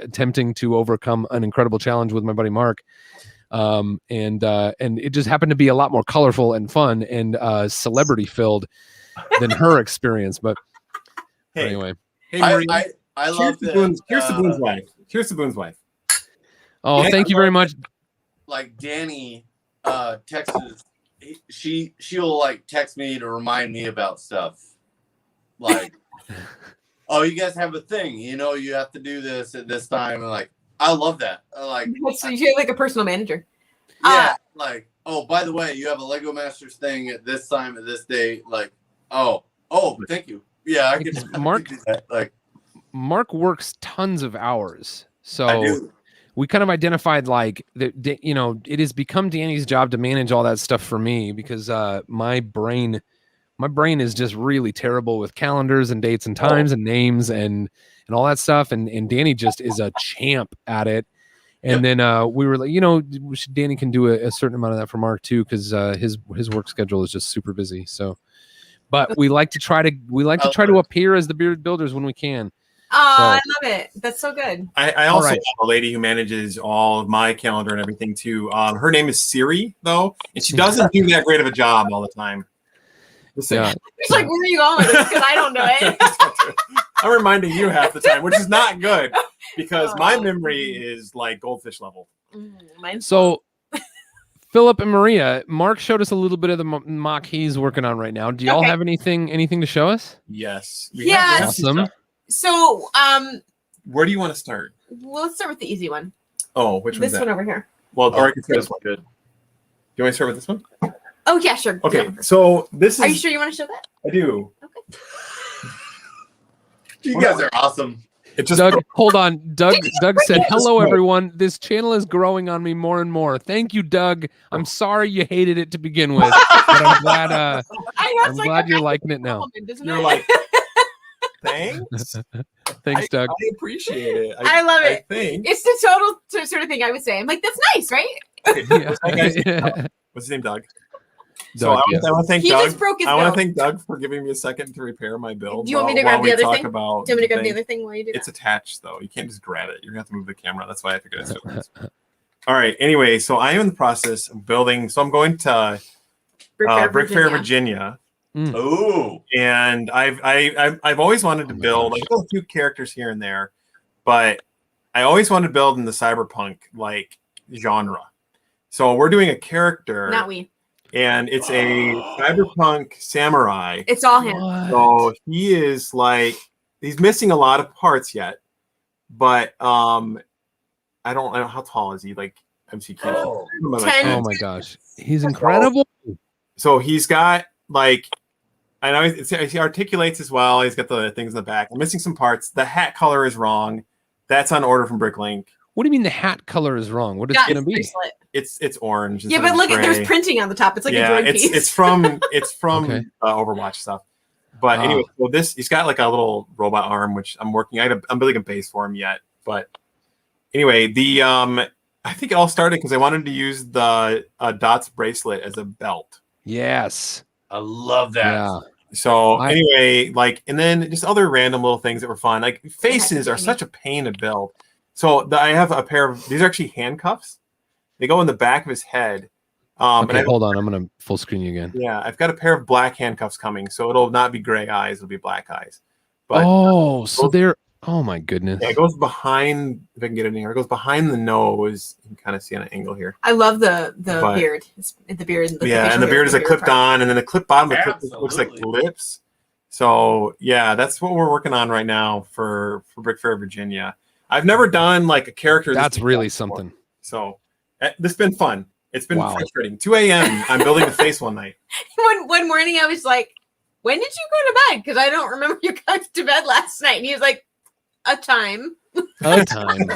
attempting to overcome an incredible challenge with my buddy Mark, and it just happened to be a lot more colorful and fun and celebrity filled than her experience. But anyway, hey Marie, I love that. Here's the Boone's wife. Here's the Boone's wife. Oh, yeah, thank you very much. Like Danny texts, she'll like text me to remind me about stuff. Like, oh, you guys have a thing, you have to do this at this time, and like, I love that. Like, so you're like a personal manager. Yeah, like, oh, by the way, you have a Lego Masters thing at this time at this date. Like, oh, thank you. Yeah, I can. Mark, do that. Like, Mark works tons of hours, so I do. We kind of identified like that. It has become Danny's job to manage all that stuff for me because my brain is just really terrible with calendars and dates and times and names and all that stuff. And Danny just is a champ at it. And then we were like, Danny can do a certain amount of that for Mark too, because his work schedule is just super busy. So, but we like to try to appear as the Bearded Builders when we can. Oh, so, I love it. That's so good. I also have a lady who manages all of my calendar and everything too. Her name is Siri though, and she doesn't do that great of a job all the time. Yeah. It's like, where are you going with this? Because I don't know it. I'm reminding you half the time, which is not good because my memory is like goldfish level. So, Philip and Maria, Mark showed us a little bit of the mock he's working on right now. Do y'all have anything to show us? Yes. Awesome. So, where do you want to start? Well, let's start with the easy one. Oh, which one's that? This one over here. Well, or I can start this one. Good. Do you want to start with this one? Oh, yeah, sure. Okay, yeah. So this is... Are you sure you want to show that? I do. Okay. You guys are awesome. Doug, hold on. Doug said, hello, everyone. This channel is growing on me more and more. Thank you, Doug. I'm sorry you hated it to begin with, but I'm glad, glad you're liking it now. You're like, thanks. Thanks, Doug. I appreciate it. I love it. It's the total sort of thing I would say. I'm like, that's nice, right? Okay, what's his name, Doug? So I want to thank he Doug. Just broke his I want to thank Doug for giving me a second to repair my build. Do you want me to grab the other thing? Do you want me to grab the other thing while you do that? It's attached, though. You can't just grab it. You're going to have to move the camera. That's why I figured it's so. All right. Anyway, so I am in the process of building. So I'm going to Brick Fair, Virginia. Oh. And I've always wanted to build like a few characters here and there, but I always wanted to build in the cyberpunk like genre. So we're doing a character. Not we. And it's a cyberpunk samurai. It's all him. So he is like, he's missing a lot of parts yet, but I don't know how tall is he? Like MC Kid. Oh my gosh, he's incredible. So he's got like, I know he articulates as well. He's got the things in the back. I'm missing some parts. The hat color is wrong. That's on order from Bricklink. What do you mean the hat color is wrong? What is it going to be? It's orange. Yeah, but look, there's printing on the top. It's like a droid piece. It's from Overwatch stuff. But anyway, well, he's got like a little robot arm, which I'm working. I'm building a base for him yet. But anyway, I think it all started because I wanted to use the Dots bracelet as a belt. Yes, I love that. Yeah. So anyway, like, and then just other random little things that were fun. Like faces are such a pain to build. So I have a pair of these are actually handcuffs. They go in the back of his head. Okay, hold on. I'm gonna full screen you again. Yeah, I've got a pair of black handcuffs coming, so it'll not be gray eyes; it'll be black eyes. But so they're oh my goodness. Yeah, it goes behind. If I can get it in here, it goes behind the nose. You can kind of see on an angle here. I love the beard. The beard. And the beard is like clipped on, and then the clip bottom of the clip looks like lips. So yeah, that's what we're working on right now for Brick Fair, Virginia. I've never done like a character. That's really something. So this has been fun. It's been frustrating. 2 a.m. I'm building the face one night. One morning I was like, when did you go to bed? Because I don't remember you got to bed last night. And he was like, a time. A time.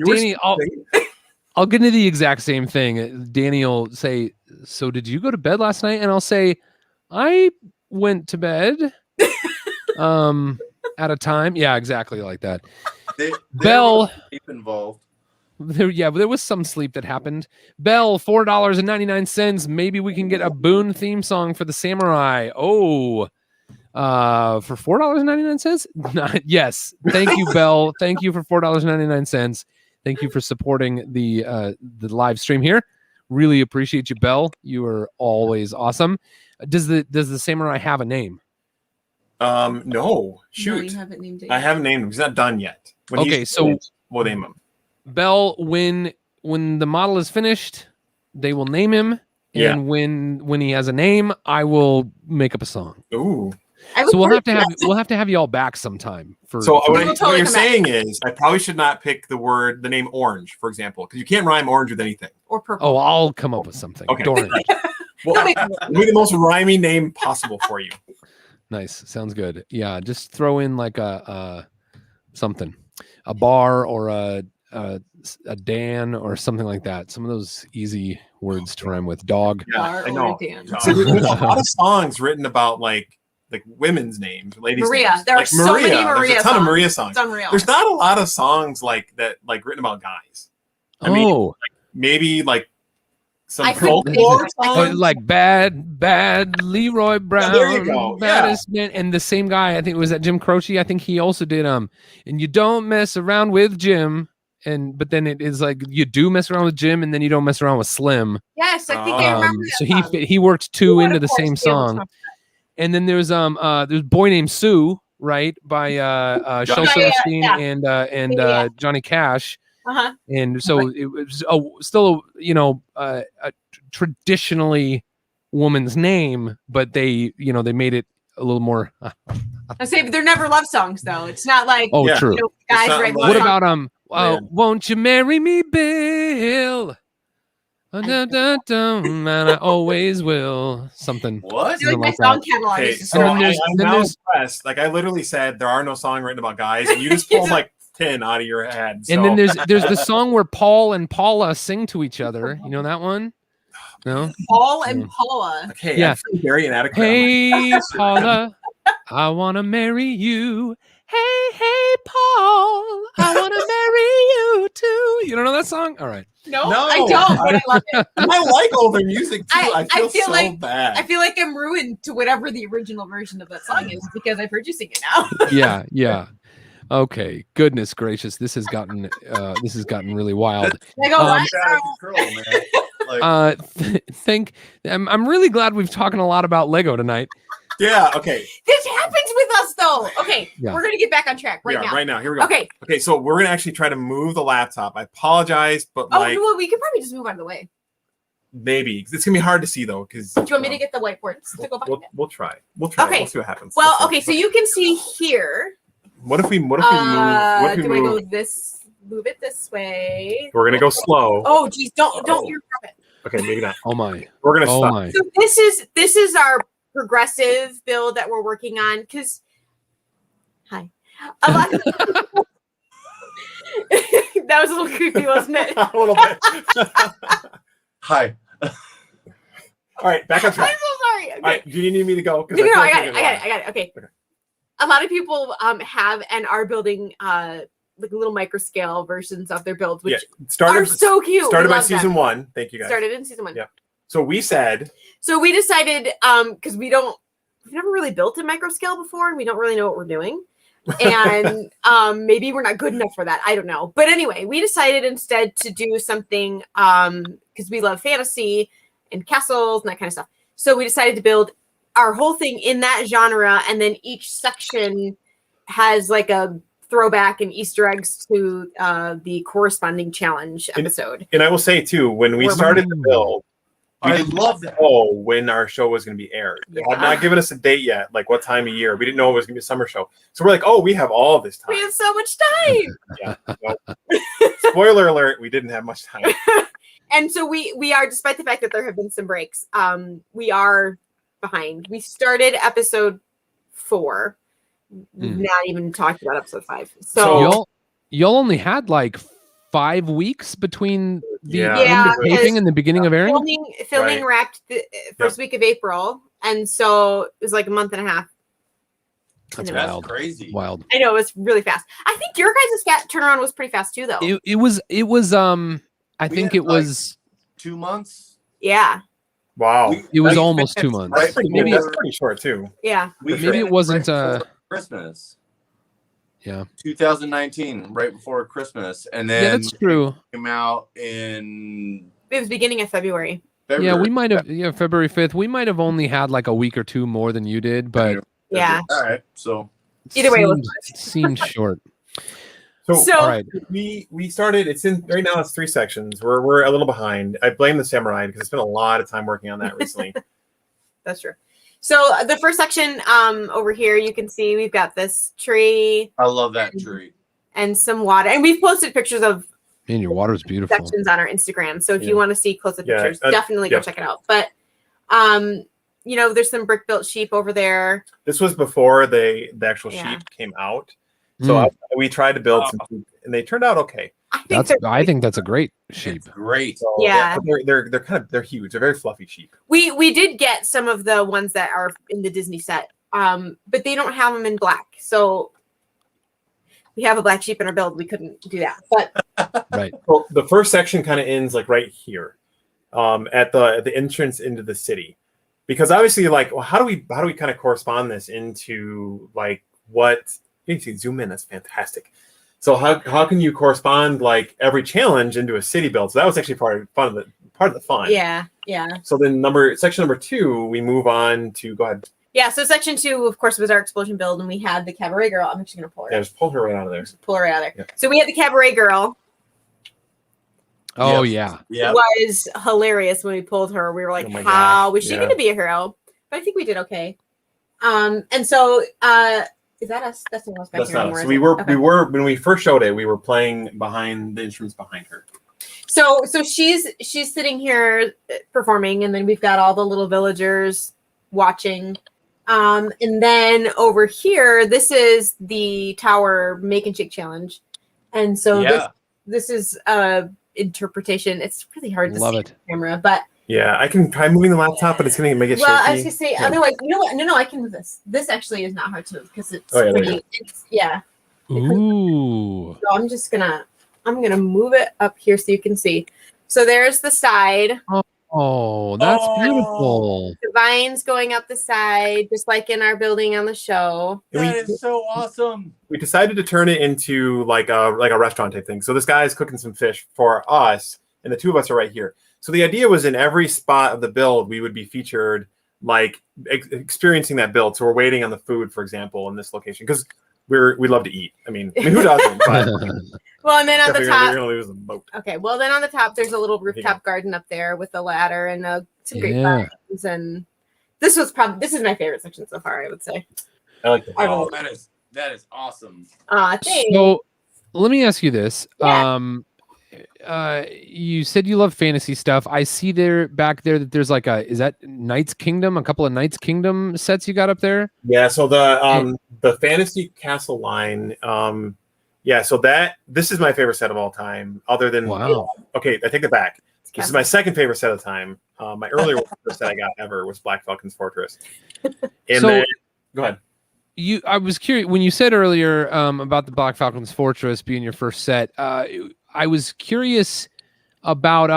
Danny, I'll get into the exact same thing. Danny will say, so did you go to bed last night? And I'll say, I went to bed at a time. Yeah, exactly like that. Bell involved. There was some sleep that happened. Bell, $4.99. Maybe we can get a Boone theme song for the Samurai. Oh, for $4.99? Yes. Thank you, Bell. Thank you for $4.99. Thank you for supporting the live stream here. Really appreciate you, Bell. You are always awesome. Does the Samurai have a name? No. Shoot. No, you haven't named it yet. I haven't named him. He's not done yet. We'll name him. Bell, when the model is finished, they will name him, and when he has a name, I will make up a song. Ooh. So we'll have to have you all back sometime. What you're saying is, I probably should not pick the name orange, for example, because you can't rhyme orange with anything. Or purple. Oh, I'll come up with something. Okay. Orange. Well, it'll be the most rhyming name possible for you. Nice. Sounds good. Yeah, just throw in like a something, a bar or a Dan or something like that. Some of those easy words to rhyme with. Dog. Yeah, I know. So there's a lot of songs written about like women's names, ladies' Maria. names. There are so many Maria There's a ton of Maria songs. It's unreal. There's not a lot of songs like that, like written about guys. I mean, like, maybe like some folklore songs. Like bad Leroy Brown. Yeah, there you go. Baddest man. And the same guy, I think it was that Jim Croce. I think he also did and you don't mess around with Jim. But then it is like you do mess around with Jim, and then you don't mess around with Slim. Yes, I think I remember that. So he worked two into the same song. And then there's a boy named Sue, right, by Shel Silverstein and Johnny Cash. Uh-huh. And so it was still a traditionally woman's name, but they made it a little more. I say, but they're never love songs though. It's not like true. Guys write love what songs. about won't you marry me, Bill? And I always will. Something. What? Like my song catalog. Okay, so I'm now impressed. Like I literally said, there are no songs written about guys, and you just pulled like 10 out of your head. So. And then there's the song where Paul and Paula sing to each other. You know that one? No. Paul and Paula. Okay. Yeah. Very inadequate. Hey, Paula, I want to marry you. Hey, Paul, I want to marry you too. You don't know that song? All right. No, I don't, but I love it. I like older music too. I feel so like, bad. I feel like I'm ruined to whatever the original version of that song is because I've heard you sing it now. Yeah. Okay. Goodness gracious, this has gotten really wild. I'm really glad we've talking a lot about Lego tonight. Yeah. Okay. This happens with us, though. Okay, we're gonna get back on track now. Right now. Here we go. Okay. Okay. So we're gonna actually try to move the laptop. I apologize, but well, we could probably just move out of the way. Maybe it's gonna be hard to see though. Because do you want me to get the whiteboards to go behind it? We'll try. Okay. We'll see what happens. Well, okay. So you can see here. What if we move? I go this? Move it this way. We're gonna go slow. Oh, geez! Don't you drop it. Okay, maybe not. Oh my! We're gonna stop. My. So this is our progressive build that we're working on because a lot of that was a little creepy, wasn't it? A little bit. Hi. All right, back on track. I'm so sorry. Okay. All right, do you need me to go? No, I got it. Okay. A lot of people have and are building like little micro scale versions of their builds, which are so cute. Started by season 1. Thank you guys. Started in season 1. Yeah. So we said. So we decided, because we've never really built a micro scale before, and we don't really know what we're doing. And maybe we're not good enough for that. I don't know. But anyway, we decided instead to do something because we love fantasy and castles and that kind of stuff. So we decided to build our whole thing in that genre, and then each section has like a throwback and Easter eggs to the corresponding challenge episode. And I will say too, when we started the build, I love that. Oh, when our show was going to be aired. They had not given us a date yet, like what time of year. We didn't know it was going to be a summer show. So we're like, oh, we have all this time. We have so much time. Yeah. Well, spoiler alert, we didn't have much time. And so we are, despite the fact that there have been some breaks, we are behind. We started episode 4. We've not even talked about episode 5. So y'all only had like 5 weeks between the end Yeah, of taping and the beginning of airing. filming wrapped the first week of April, and so it was like a month and a half. That's That's wild. crazy. Wild. I know, it was really fast. I think your guys' turnaround was pretty fast too, though. It was I think it was 2 months. Yeah, Wow. it was almost 2 months. Right, Maybe That's pretty short too. yeah. maybe it wasn't Christmas. yeah. 2019, right before Christmas, and then Yeah, that's true. came out in It was beginning of February. February. Yeah, we might have February 5th. We might have only had like a week or two more than you did, but Yeah. All right. So Either way, it was seemed short. So- all right. we started. It's in right now. It's 3 sections. We're a little behind. I blame the samurai because I spent a lot of time working on that recently. That's true. So the first section over here, you can see we've got this tree I love that tree. and some water, and we've posted pictures of Man, your water's beautiful. sections on our Instagram. So if Yeah. you want to see closer Yeah, pictures, definitely go yep. check it out. But there's some brick built sheep over there. This was before the actual Yeah. sheep came out. So we tried to build some sheep, and they turned out okay. I think that's a great sheep. It's great. So, Yeah. they're huge. They're very fluffy sheep. We did get some of the ones that are in the Disney set, but they don't have them in black. So we have a black sheep in our build. We couldn't do that. But Right. Well, the first section kind of ends like right here, at the entrance into the city, because obviously, like, well, how do we kind of correspond this into like what you can see? Zoom in. That's fantastic. So how can you correspond like every challenge into a city build? So that was actually part of the fun. yeah. So then section number 2, we move on to go ahead. Yeah. So section 2, of course, was our explosion build, and we had the cabaret girl. I'm actually gonna pull her. Yeah, just pull her right out of there. Pull her out of there. Yeah. So we had the cabaret girl. Oh Yeah. yeah. It was hilarious when we pulled her. We were like, Oh my how gosh, was she yeah. going to be a hero? But I think we did okay. And so is that us? That's not us back That's here not anymore. us. is We it? were Okay. when we first showed it, we were playing behind the instruments behind her. So she's sitting here performing, and then we've got all the little villagers watching. And then over here, this is the tower make and shake challenge. And so Yeah. this is interpretation. It's really hard to Love see it. on camera, but Yeah, I can try moving the laptop, but it's gonna make it well, I was shaky. gonna say Yeah. otherwise. You know what? No, I can move this. This actually is not hard to move because it's Oh, yeah, there you pretty. Yeah. Ooh. So I'm gonna move it up here so you can see. So there's the side. Oh, that's Oh. beautiful. The vines going up the side, just like in our building on the show. That is so awesome. We decided to turn it into like a restaurant type thing. So this guy is cooking some fish for us, and the 2 of us are right here. So the idea was in every spot of the build, we would be featured like experiencing that build. So we're waiting on the food, for example, in this location because we love to eat. I mean who doesn't? But Well, and then on the we're top. gonna lose the boat. Okay, well then on the top there's a little rooftop garden up there with a ladder and some great Yeah. vines. And this is my favorite section so far, I would say. I like that. Oh, that is awesome. Thanks. So let me ask you this. Yeah. You said you love fantasy stuff. I see back there that there's like is that Knights Kingdom? A couple of Knights Kingdom sets you got up there? Yeah, so the Fantasy Castle line, so this is my favorite set of all time, other than Wow. Okay, I take it back. This is my second favorite set of time. My earlier set I got ever was Black Falcon's Fortress. And So- then go ahead. I was curious when you said earlier about the Black Falcon's Fortress being your first set. I was curious about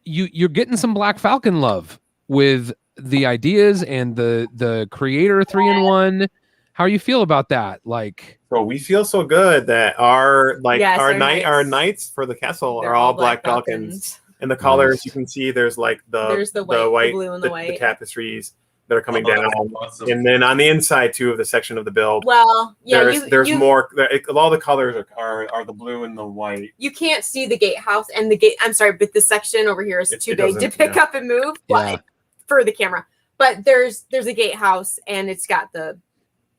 you're getting some Black Falcon love with the ideas and the creator 3-in-1. How you feel about that? Like, so we feel so good that our Yes, our knights for the castle they're are all Black Falcons. And the colors Nice. you can see, there's like There's the white, the blue, and the white. the tapestries that are coming Oh, down. awesome. And then on the inside too of the section of the build, Well, yeah, there's more. All the colors are the blue and the white. You can't see the gatehouse and the gate. I'm sorry, but this section over here is too big to pick up and move. Yeah. For the camera. But there's a gatehouse and it's got the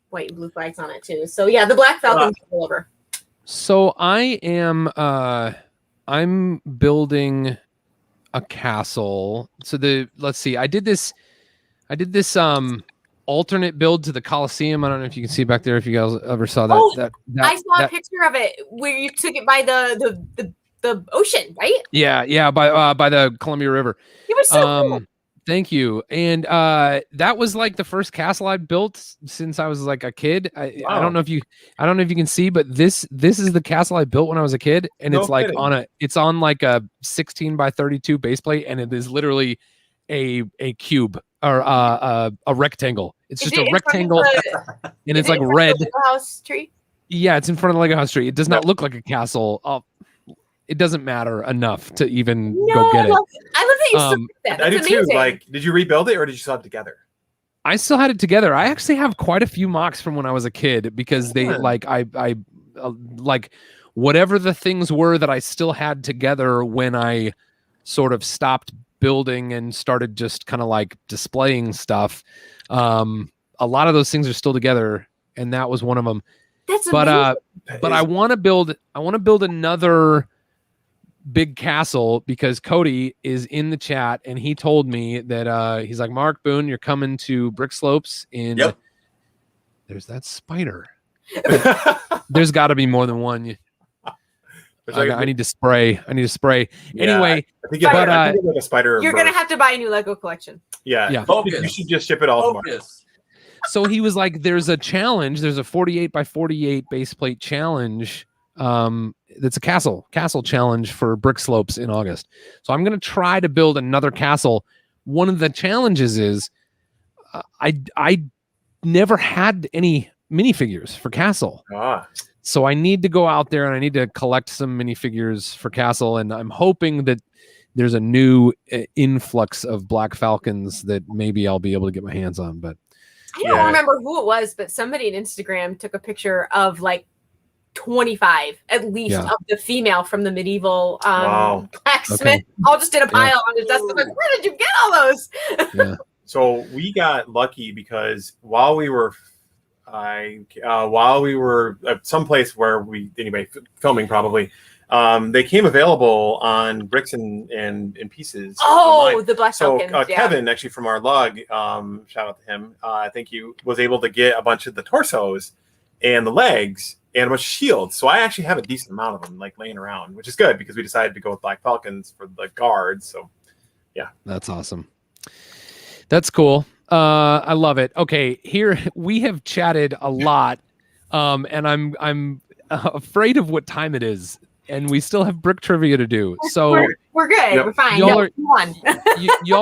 white and blue flags on it too. So yeah, the Black Falcon's all over. So I am I'm building a castle. So let's see. I did this alternate build to the Colosseum. I don't know if you can see back there if you guys ever saw that. Oh, I saw a picture of it where you took it by the ocean, right? Yeah, by the Columbia River. It was so cool. Thank you. And that was like the first castle I built since I was like a kid. I don't know if you can see, but this is the castle I built when I was a kid, and it's like it's on like a 16 by 32 base plate, and it is literally a cube or a rectangle. It's just a rectangle, and it's like red. House tree. Yeah, it's in front of the Lego house tree. It does not look like a castle. It doesn't matter enough to even go get it. I love that you still did that. I do That's too. amazing. Like, did you rebuild it or did you still have it together? I still had it together. I actually have quite a few mocks from when I was a kid because they like like whatever the things were that I still had together when I sort of stopped building and started just kind of like displaying stuff. A lot of those things are still together, and that was one of them. That's amazing. But I want to build another big castle because Cody is in the chat and he told me that he's like, Mark Boone, you're coming to Brick Slopes in. Yep. There's that spider. There's got to be more than one. I need to spray. Yeah, Anyway, I think like a spider. You're gonna have to buy a new Lego collection. Yeah. You should just ship it all tomorrow. So he was like, there's a challenge. There's a 48 by 48 base plate challenge. That's a castle challenge for Brick Slopes in August. So I'm going to try to build another castle. One of the challenges is I never had any minifigures for castle. So I need to go out there and I need to collect some minifigures for castle. And I'm hoping that there's a new influx of Black Falcons that maybe I'll be able to get my hands on. But I don't remember who it was, but somebody on Instagram took a picture of like 25 at least of the female from the medieval blacksmith all just in a pile on his desk. I'm like, where did you get all those? So we got lucky because while we were at some place where filming probably, they came available on Bricks and Pieces. Oh, the Black So Falcons, Kevin, actually from our lug, shout out to him. I think he was able to get a bunch of the torsos and the legs and a bunch of shields. So I actually have a decent amount of them like laying around, which is good because we decided to go with Black Falcons for the guards. So yeah, that's awesome. That's cool. I love it. Okay, here we have chatted a lot, and I'm afraid of what time it is, and we still have brick trivia to do. So we're good. We're fine. Y'all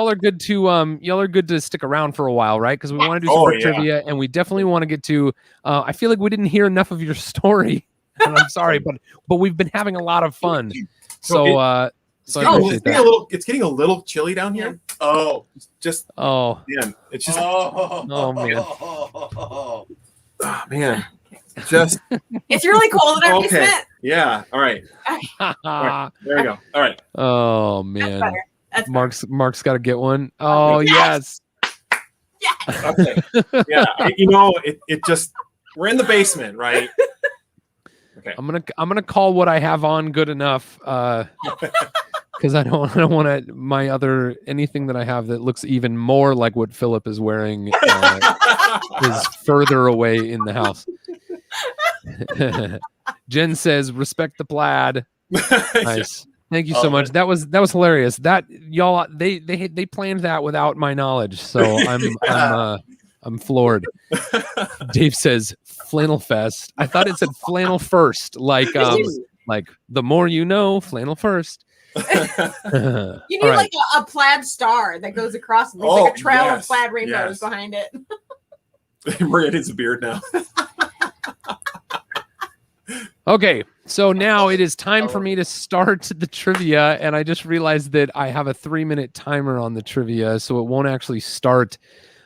are good to stick around for a while, right? Because we want to do some brick trivia, and we definitely want to get to. I feel like we didn't hear enough of your story, and I'm sorry, but we've been having a lot of fun. It's getting a little chilly down here. Oh, just man, it's just man. Just it's really cold in our basement. Yeah. All right. There we go. All right. Oh man. That's Mark's got to get one. Oh yes. Okay. Yeah. It just we're in the basement, right? Okay. I'm gonna call what I have on good enough. Because I don't want to anything that I have that looks even more like what Philip is wearing is further away in the house. Jen says, "Respect the plaid." Nice, thank you so much. That was hilarious. That y'all they planned that without my knowledge, so I'm floored. Dave says, "Flannel Fest." I thought it said flannel first, like the more you know, flannel first. You need like a plaid star that goes across and leaves like a trail of plaid rainbows behind it. Maria needs a beard now. Okay, so now it is time for me to start the trivia, and I just realized that I have a 3-minute timer on the trivia, so it won't actually start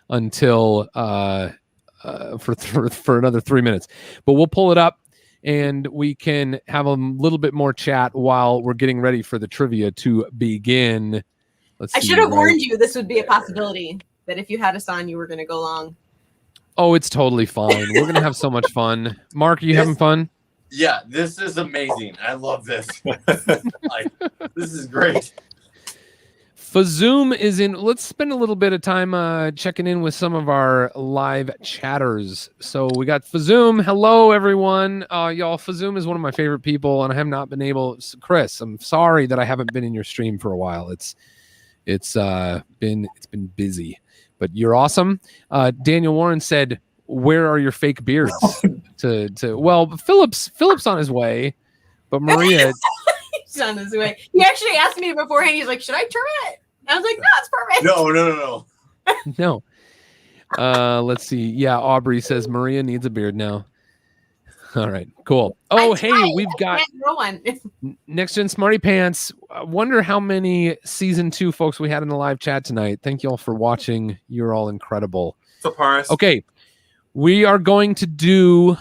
until for another 3 minutes. But we'll pull it up, and we can have a little bit more chat while we're getting ready for the trivia to begin. I should have warned you this would be a possibility, that if you had us on, you were going to go long. Oh, it's totally fine. We're going to have so much fun. Mark, are you having fun? Yeah, this is amazing. I love this. This is great. Fazoom is in. Let's spend a little bit of time checking in with some of our live chatters. So we got Fazoom. Hello, everyone. Y'all, Fazoom is one of my favorite people, and I have not been able. Chris, I'm sorry that I haven't been in your stream for a while. It's been busy, but you're awesome. Daniel Warren said, "Where are your fake beards?" Well, Philip's on his way, but Maria. He's on his way. He actually asked me beforehand. He's like, "Should I trim it?" I was like, "No, it's perfect." No. Let's see. Yeah, Aubrey says Maria needs a beard now. All right, cool. Oh, hey, we've got Next Gen Smarty Pants. I wonder how many season 2 folks we had in the live chat tonight. Thank you all for watching. You're all incredible. What's up, Horace? Okay, we are going to do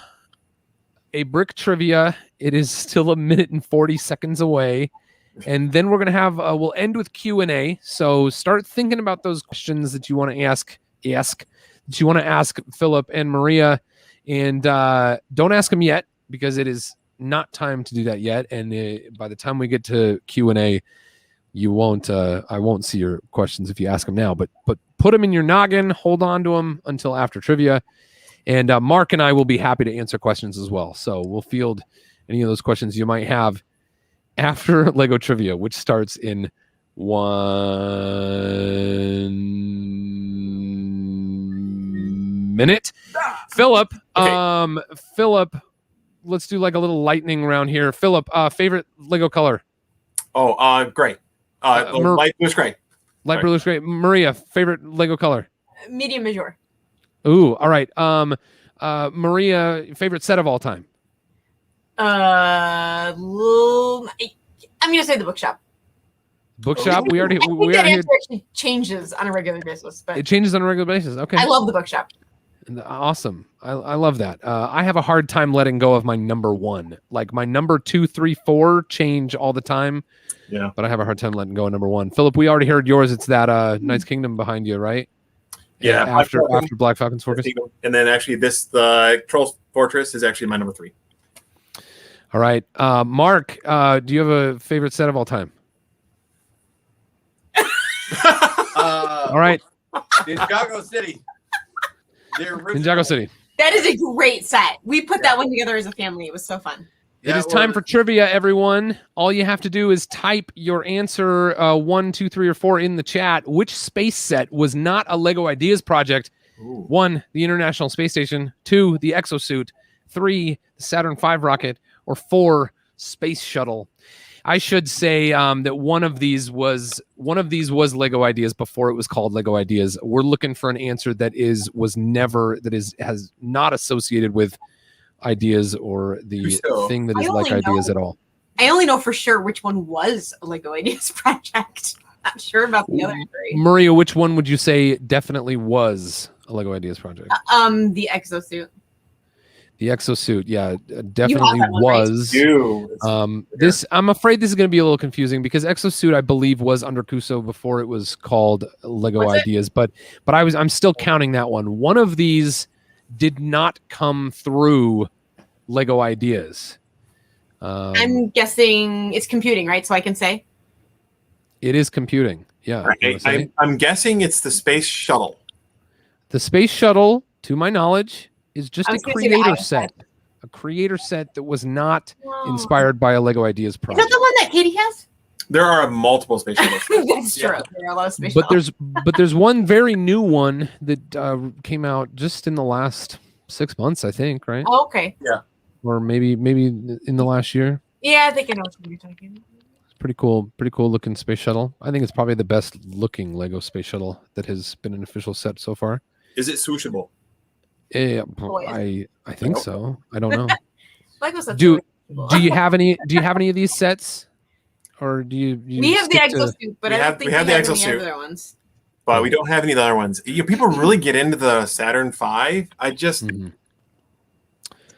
a brick trivia. It is still 1 minute and 40 seconds away. And then we're going to have, we'll end with Q&A. So start thinking about those questions that you want to ask Philip and Maria. And don't ask them yet, because it is not time to do that yet. And by the time we get to Q&A, you won't, I won't see your questions if you ask them now. But put them in your noggin, hold on to them until after trivia. And Mark and I will be happy to answer questions as well. So we'll field any of those questions you might have after Lego Trivia, which starts in 1 minute. Philip, Okay. Philip, let's do like a little lightning round here. Philip, favorite Lego color? Oh, gray. Light bluish gray. Light bluish gray. Maria, favorite Lego color? Medium Major. Ooh, all right. Maria, favorite set of all time? I'm gonna say the bookshop. Bookshop. We already actually changes on a regular basis, but it changes on a regular basis. Okay. I love the bookshop. Awesome. I love that. I have a hard time letting go of my number 1. Like my number 2, 3, 4 change all the time. Yeah. But I have a hard time letting go of number 1. Philip, we already heard yours. It's that Knight's Kingdom behind you, right? Yeah. After Black Falcon's Fortress. And then actually the Troll Fortress is actually my number 3. All right. Mark, do you have a favorite set of all time? All right. Ninjago City. Ninjago City. That is a great set. We put that one together as a family. It was so fun. It is time for trivia, everyone. All you have to do is type your answer 1, 2, 3, or 4 in the chat. Which space set was not a Lego Ideas project? Ooh. 1, the International Space Station. 2, the exosuit. 3, the Saturn V rocket. Or 4, Space Shuttle. I should say that one of these was Lego Ideas before it was called Lego Ideas. We're looking for an answer that has not associated with Ideas or the thing that is like Ideas at all. I only know for sure which one was a Lego Ideas project. Not sure about the other 3. Maria, which one would you say definitely was a Lego Ideas project? The exosuit. The exosuit, yeah, definitely was. Right? This, I'm afraid this is going to be a little confusing because exosuit, I believe, was under Kuso before it was called Lego Ideas. But I'm still counting that one. One of these did not come through Lego Ideas. I'm guessing it's computing, right? So I can say it is computing. Yeah, right. I'm guessing it's the Space Shuttle. The Space Shuttle, to my knowledge, is just a creator set. A creator set that was not inspired by a Lego Ideas project. Is that the one that Katie has? There are multiple space shuttles. That's true. There are a lot of space shuttles. But there's one very new one that came out just in the last 6 months, I think, right? Oh, okay. Yeah. Or maybe in the last year. Yeah, I think I know what you're talking about. Pretty cool looking space shuttle. I think it's probably the best looking Lego space shuttle that has been an official set so far. Is it swooshable? Yeah, Boy. I think so. I don't know. Lego sets Do are you have any of these sets? Or do you we have the stick to- exosuit, but We I don't have- think we have the any exosuit. other ones. But we don't have any of the other ones. People really get into the Saturn V. I just Mhm.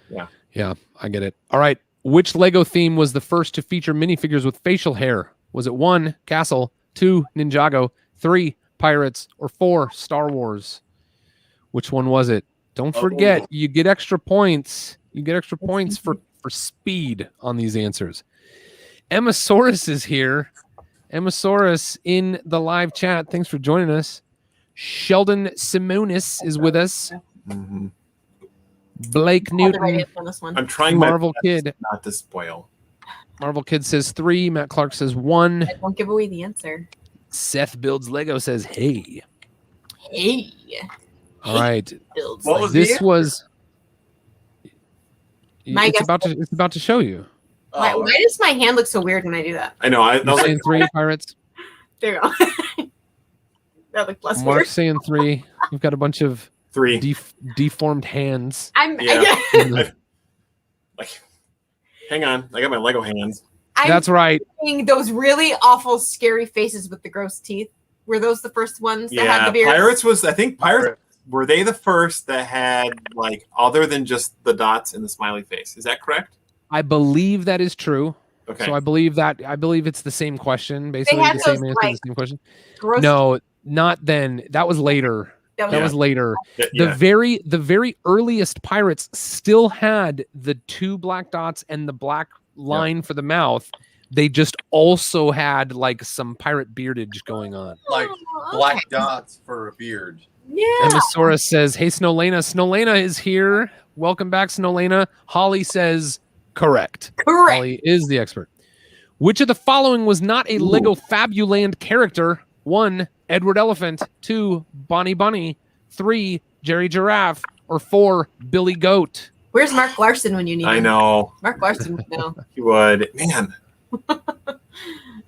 Yeah. Yeah, I get it. All right. Which Lego theme was the first to feature minifigures with facial hair? Was it 1, Castle, 2, Ninjago, 3, Pirates, or 4, Star Wars? Which one was it? Don't forget, you get extra points. You get extra points for speed on these answers. Emmosaurus is here. Emmosaurus in the live chat. Thanks for joining us. Sheldon Simonis is with us. Mhm. Blake All the right Newton, answer on this one. I'm trying Marvel my best Kid. not to spoil. Marvel Kid says 3. Matt Clark says 1. I won't give away the answer. Seth Builds Lego says, hey. Hey, All right. builds. What Lego. was This the- was. My It's guess- about to show you. Why does my hand look so weird when I do that? I know. I You're was saying like, 3, Pirates. There you go. That looked less Mark's weird. saying 3. You've got a bunch of 3. deformed hands. Yeah. Like, hang on. I got my Lego hands. I'm That's right. seeing those really awful, scary faces with the gross teeth. Were those the first ones that had Yeah, the beard? Pirates was. I think Pirates were they the first that had like other than just the dots and the smiley face. Is that correct? I believe that is true. Okay. So I believe it's the same question, basically had the same those, answer, like, the same question. Gross No, not then. That was later. That Yeah. was later. Yeah. The very earliest Pirates still had the 2 black dots and the black line for the mouth. They just also had like some pirate beardage going on. Like Oh, black okay. dots for a beard. Yeah. Emmosaurus says, hey, Snowlena. Snowlena is here. Welcome back, Snowlena. Holly says, correct. Correct. Holly is the expert. Which of the following was not a Lego Fabuland character? 1, Edward Elephant. 2, Bonnie Bunny. 3, Jerry Giraffe. Or 4, Billy Goat. Where's Mark Larson when you need him? I know. Mark Larson would know. He would. Man,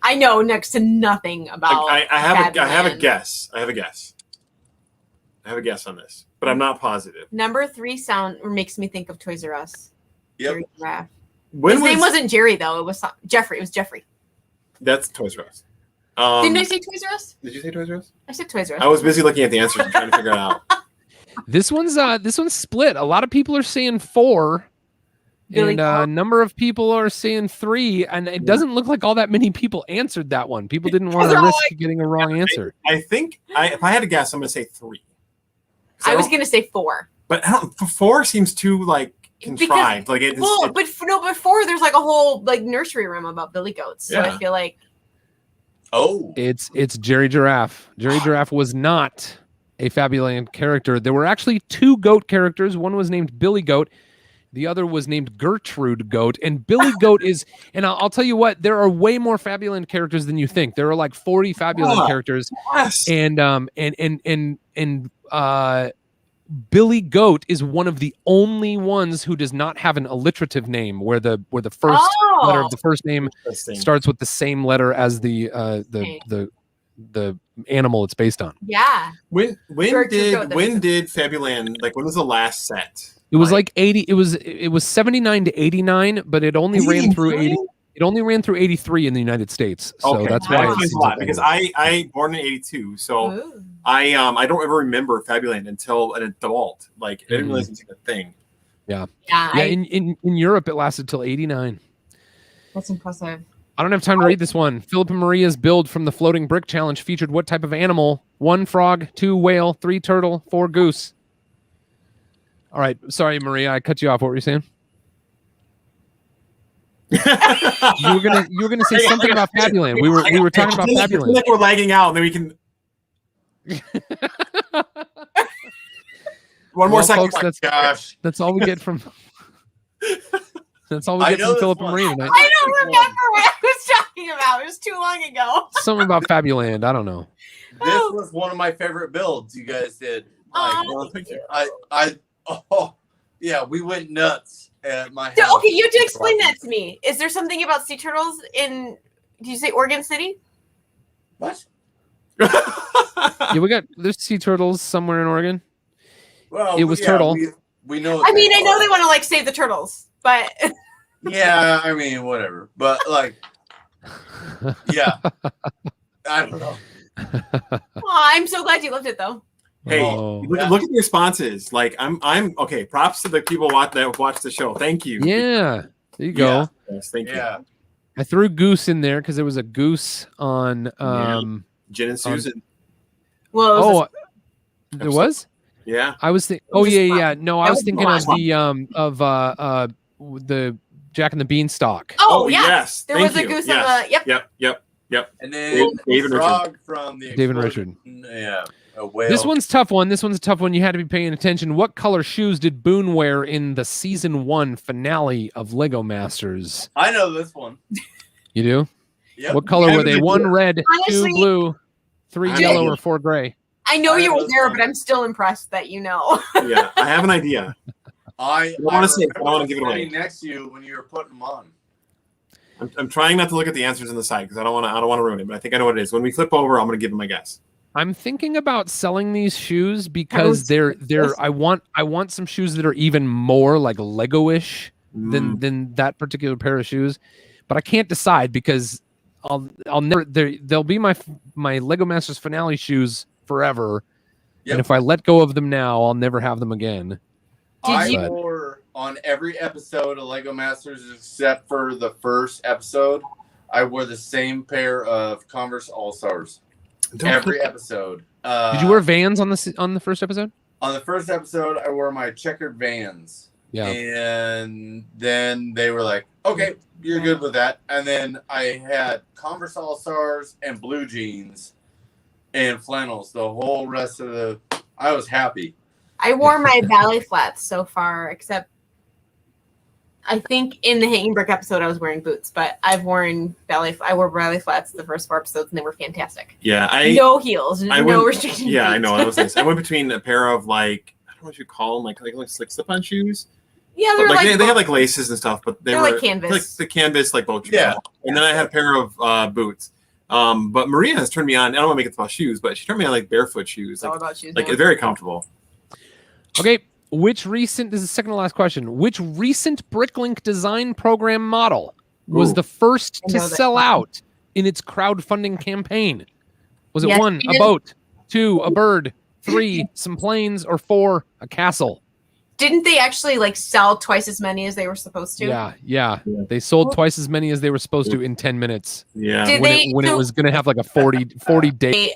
I know next to nothing about. I have a Fabuland. guess. I have a guess on this, but I'm not positive. Number 3 makes me think of Toys R Us. Yep. Jerry Giraffe. When His name wasn't Jerry though. It was Jeffrey. It was Jeffrey. That's Toys R Us. Didn't I say Toys R Us? Did you say Toys R Us? I said Toys R Us. I was busy looking at the answers and trying to figure it out. This one's split. A lot of people are saying 4. Billy And Goat? a number of people are saying 3, and it doesn't look like all that many people answered that one. People didn't want to They're all risk getting a wrong answer. I think if I had to guess, I'm going to say 3. I was gonna say 4. But 4 seems too like contrived. Like it's Well, but 4 there's like a whole like nursery room about Billy Goats. So Yeah. I feel like Oh. It's Jerry Giraffe. Jerry Giraffe was not a Fabuland character. There were actually 2 goat characters. One was named Billy Goat. The other was named Gertrude Goat. And Billy Goat is, and I'll tell you what, there are way more Fabuland characters than you think. There are like 40 Fabuland characters. yes. And Billy Goat is one of the only ones who does not have an alliterative name, where the first letter of the first name Interesting. starts with the same letter as the animal it's based on. yeah. When Gertrude Goat, did Fabuland, like when was the last set? It was like 80. It was 79 to 89, but it only ran through 80. It only ran through 83 in the United States, so Okay. that's That why it explains seems a lot like because that. I born in 82, so Ooh. I don't ever remember Fabuland until an adult. Like I didn't realize it was a thing. Yeah. Yeah, in Europe it lasted till 89. That's impressive. I don't have time to read this one. Philip and Maria's build from the floating brick challenge featured what type of animal? 1 frog, 2 whale, 3 turtle, 4 goose. All right, sorry Maria, I cut you off. What were you saying? You were gonna say something about Fabuland. We were talking about I feel Fabuland. like we're lagging out, and then we can. One more Well, second. folks, Gosh. that's all we get from. That's all we I get know from this Philip and one. Maria tonight. I don't remember what I was talking about. It was too long ago. Something about Fabuland. I don't know. This was one of my favorite builds you guys did. Like, Oh, thank you. Yeah, we went nuts at my house. So, okay, you have to explain that to me. Is there something about sea turtles in Did you say Oregon City? What? Yeah, there's sea turtles somewhere in Oregon. Well, It was turtle. We know. I mean, I know they want to like save the turtles, but yeah, I mean, whatever. But like, yeah, I don't know. I'm so glad you loved it though. Hey, Oh. look at the responses. Like I'm okay. Props to the people that watch the show. Thank you. Yeah, there you go. Yes, thank you. Yeah. I threw goose in there because there was a goose on. Jen and Susan. Well, it was There was. Yeah. I was thinking. It Oh was yeah, fun. yeah. No, I That was was thinking fun. of the Jack and the Beanstalk. Oh yes. There Thank was a you. goose Yes. on the. Yep. Yep. And then David frog from the David explosion. Yeah. A whale. This one's tough one. This one's a tough one. You had to be paying attention. What color shoes did Boone wear in the season 1 finale of Lego Masters? I know this one. You do? Yep. What color were they? 1 red, Honestly, 2 blue, 3 I yellow, know. or 4 gray? I know I you know were this there, one. but I'm still impressed that you know. Yeah. I have an idea. I don't wanna say it, I don't wanna remember give it away. sitting next to you when you were putting them on. I'm trying not to look at the answers on the side because I don't want to ruin it. But I think I know what it is. When we flip over, I'm going to give them my guess. I'm thinking about selling these shoes because they're I want some shoes that are even more like Lego-ish than that particular pair of shoes, but I can't decide because I'll never they'll be my Lego Masters finale shoes forever, and if I let go of them now, I'll never have them again. I wore on every episode of Lego Masters except for the first episode. I wore the same pair of Converse All Stars. Every episode. Did you wear Vans on the first episode? On the first episode, I wore my checkered Vans. Yeah. And then they were like, okay, you're good with that. And then I had Converse All Stars and blue jeans and flannels the whole rest of the. I was happy. I wore my ballet flats so far, except I think in the Hanging Brick episode I was wearing boots, but I wore ballet flats the first 4 episodes and they were fantastic. Yeah, no heels, no restrictions. Yeah, I know. I was nice. I went between a pair of like I don't know what you call them, like slip-on shoes. Yeah, they're like they had like laces and stuff, but they're like canvas, like the canvas like boat shoes. Yeah. And then I had a pair of boots. But Maria has turned me on. I don't want to make it about shoes, but she turned me on like barefoot shoes. It's all about shoes. Like very comfortable. Okay, this is the second to last question. Which recent Bricklink design program model was the first to sell out in its crowdfunding campaign? Was it 1, a boat, 2, a bird, 3, some planes, or 4, a castle? Didn't they actually like sell twice as many as they were supposed to? Yeah. They sold twice as many as they were supposed to in 10 minutes. Yeah. When it was going to have like a 40 day.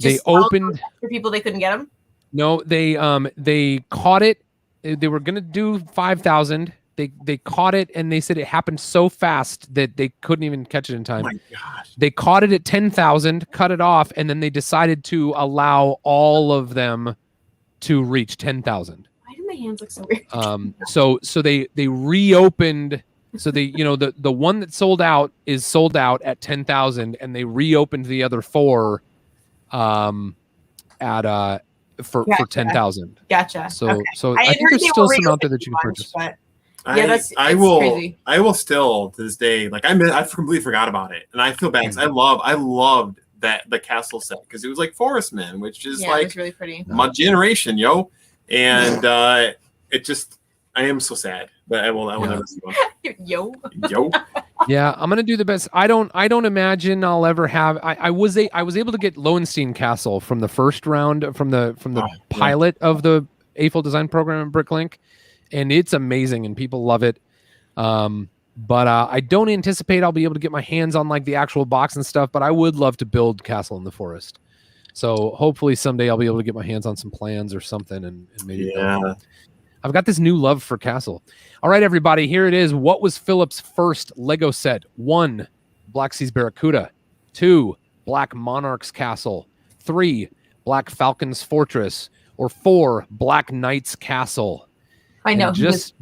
They opened for people they couldn't get them. No, they caught it. They were gonna do 5,000. They caught it and they said it happened so fast that they couldn't even catch it in time. Oh my gosh. They caught it at 10,000, cut it off, and then they decided to allow all of them to reach 10,000. Why do my hands look so weird? So they reopened. So the one that sold out is sold out at 10,000, and they reopened the other 4 for 10,000. Gotcha. So okay. so I think there's still some out there that you can purchase. But I will still to this day I completely forgot about it, and I feel bad because I loved the castle set because it was like Forest Men, which is it like was really pretty. my generation, and it just I am so sad, but I will never see one. Yo. Yeah, I'm gonna do the best. I don't imagine I'll ever have. I was able to get Lowenstein Castle from the first round from the pilot of the AFL design program in Bricklink, and it's amazing and people love it. But I don't anticipate I'll be able to get my hands on like the actual box and stuff. But I would love to build Castle in the Forest. So hopefully someday I'll be able to get my hands on some plans or something and maybe. Yeah. I've got this new love for Castle. All right, everybody, here it is. What was Philip's first Lego set? 1, Black Seas Barracuda. 2, Black Monarch's Castle. 3, Black Falcon's Fortress. Or 4, Black Knight's Castle. I know. Just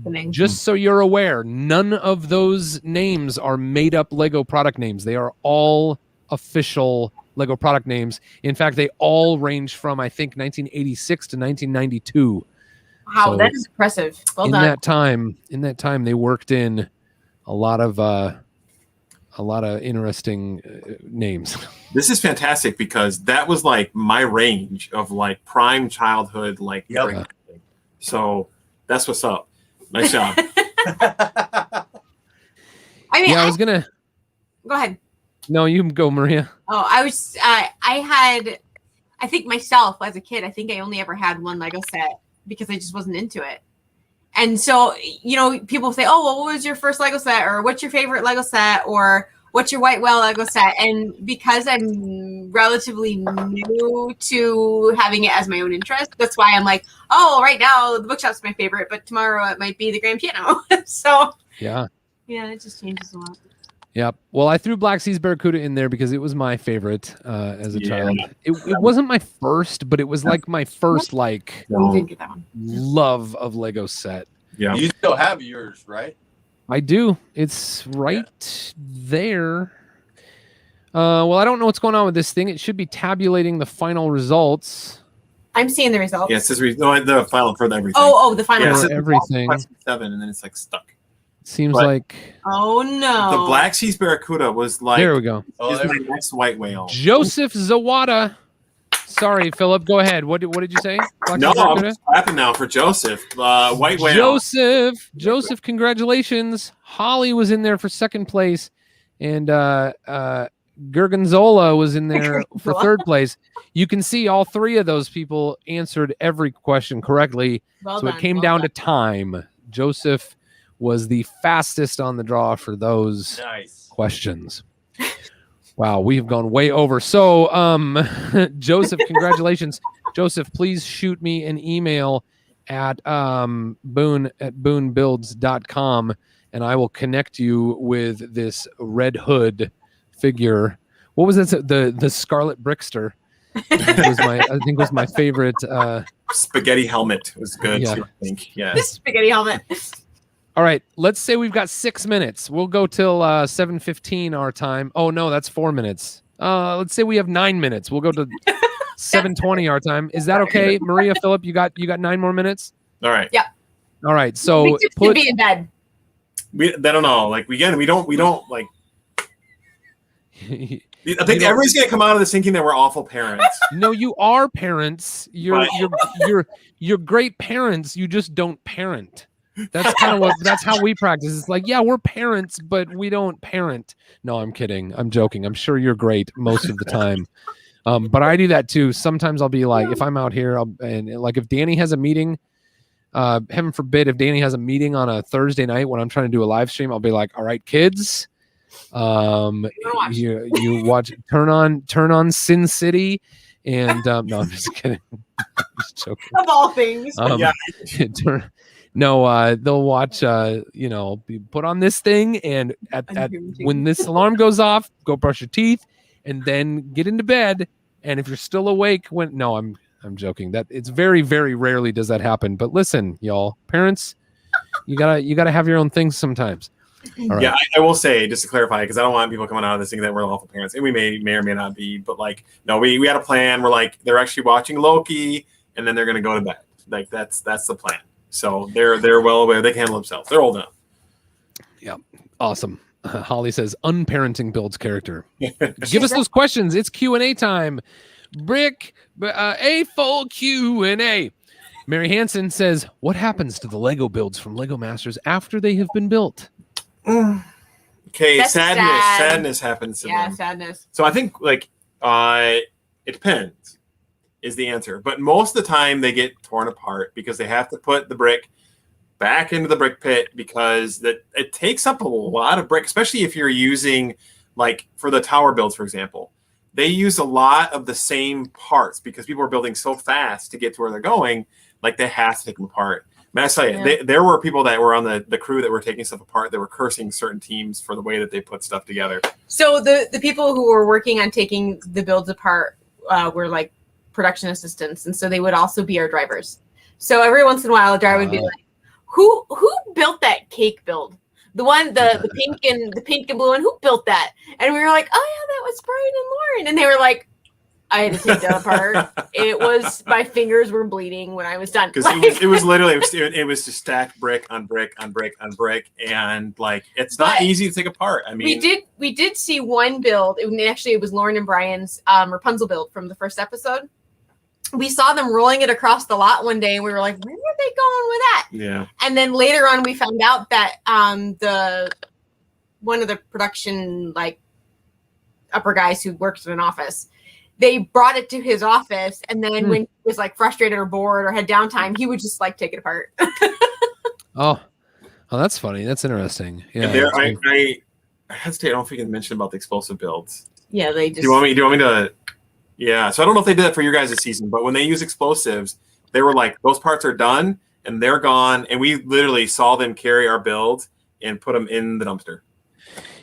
so you're aware, none of those names are made up Lego product names. They are all official Lego product names. In fact, they all range from, I think, 1986 to 1992. Wow, that is impressive. Well done. In that time, they worked in a lot of interesting names. This is fantastic because that was like my range of like prime childhood, like. Yep. So that's what's up. Nice job. I mean, Yeah, I was gonna. Go ahead. No, you can go, Maria. Oh, I think myself as a kid, I think I only ever had one Lego set because I just wasn't into it. And so, people say, oh, well, what was your first Lego set? Or what's your favorite Lego set? Or what's your white whale Lego set? And because I'm relatively new to having it as my own interest, that's why I'm like, oh, right now the bookshop's my favorite, but tomorrow it might be the grand piano. So Yeah. Yeah, it just changes a lot. Yep. Well, I threw Black Seas Barracuda in there because it was my favorite as a child. It wasn't my first, but it was like my first like You didn't get that one. love of Lego set. Yeah. You still have yours, right? I do. It's right there. Well, I don't know what's going on with this thing. It should be tabulating the final results. I'm seeing the results. Yeah, it says the final for everything. Oh, the final Yeah, it For says everything. 7, and then it's like stuck. Seems But- like Oh no. The Black Seas Barracuda was like there we go. Oh, is there my we go. next white whale. Joseph Zawada. Sorry, Philip. Go ahead. What did you say? Black No, Seas I'm Barracuda? just clapping now for Joseph. White whale. Joseph, congratulations. Holly was in there for second place, and Gorgonzola was in there for third place. You can see all three of those people answered every question correctly. Well So done, it came well down done. to time. Joseph was the fastest on the draw for those Nice. questions. Wow, we've gone way over. So, Joseph, congratulations. Joseph, please shoot me an email at boone@boonebuilds.com, and I will connect you with this Red Hood figure. What was it? The Scarlet Brickster. I think was my favorite. Spaghetti helmet was good Yeah. too, I think. Yeah. This spaghetti helmet. All right, let's say we've got 6 minutes. We'll go till 7:15 our time. Oh no, that's 4 minutes. Let's say we have 9 minutes. We'll go to 7:20 our time. Is that okay, Maria? Philip, you got 9 more minutes. All right. All right, so We just should be in bed. I don't know. Like we don't like. I think don't- everybody's gonna come out of this thinking that we're awful parents. No, you are parents. You're Right. you're great parents. You just don't parent. That's kind of that's how we practice. It's like, yeah, we're parents, but we don't parent. No, I'm kidding. I'm joking. I'm sure you're great most of the time. But I do that too. Sometimes I'll be like, if I'm out here, like if Danny has a meeting, heaven forbid, if Danny has a meeting on a Thursday night when I'm trying to do a live stream, I'll be like, all right, kids, you watch, turn on Sin City, and no, I'm just kidding. I'm just joking. Of all things. Yeah. No, they'll watch. Put on this thing, and when this alarm goes off, go brush your teeth, and then get into bed. And if you're still awake, I'm joking. That it's very, very rarely does that happen. But listen, y'all, parents, you gotta have your own things sometimes. All right. Yeah, I will say, just to clarify, because I don't want people coming out of this thinking that we're awful parents, and we may or may not be, but like, no, we had a plan. We're like, they're actually watching Loki, and then they're gonna go to bed. Like that's the plan. So they're well aware. They can handle themselves. They're old enough. Yeah, awesome. Holly says, unparenting builds character. Give us those questions. It's Q&A time. A full Q&A. Mary Hansen says, what happens to the Lego builds from Lego Masters after they have been built? Okay, That's sadness. sad. Sadness happens to Yeah, them. sadness. So I think it depends is the answer. But most of the time they get torn apart because they have to put the brick back into the brick pit because it takes up a lot of brick, especially if you're using, like for the tower builds, for example. They use a lot of the same parts because people are building so fast to get to where they're going, like they have to take them apart. Man, I tell you, there were people that were on the crew that were taking stuff apart that were cursing certain teams for the way that they put stuff together. So the people who were working on taking the builds apart were like production assistants, and so they would also be our drivers. So every once in a while, a driver would be like, "Who built that cake build? The one, the pink and blue one. Who built that?" And we were like, "Oh yeah, that was Brian and Lauren." And they were like, I had to take that apart. It was, my fingers were bleeding when I was done. Because it was literally it was just stacked brick on brick on brick on brick, and like it's not easy to take apart. I mean, we did see one build. It was Lauren and Brian's Rapunzel build from the first episode. We saw them rolling it across the lot one day, and we were like, where are they going with that? Yeah. And then later on, we found out that one of the production like upper guys who works in an office, they brought it to his office, and then when he was like frustrated or bored or had downtime, he would just like take it apart. Oh, that's funny. That's interesting. Yeah. And there, I hesitate. I don't know if we can mention about the explosive builds. Yeah, they just. Do you want me to? Yeah. So I don't know if they did that for your guys' season, but when they use explosives, they were like, those parts are done and they're gone, and we literally saw them carry our build and put them in the dumpster.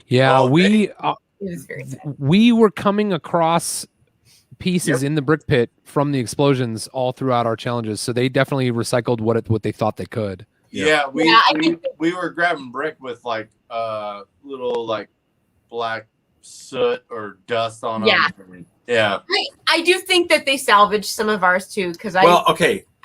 Yeah, It was very sad. we were coming across pieces in the brick pit from the explosions all throughout our challenges, so they definitely recycled what they thought they could. Yeah, we were grabbing brick with like little like black soot or dust on them. Yeah. I do think that they salvaged some of ours too, because I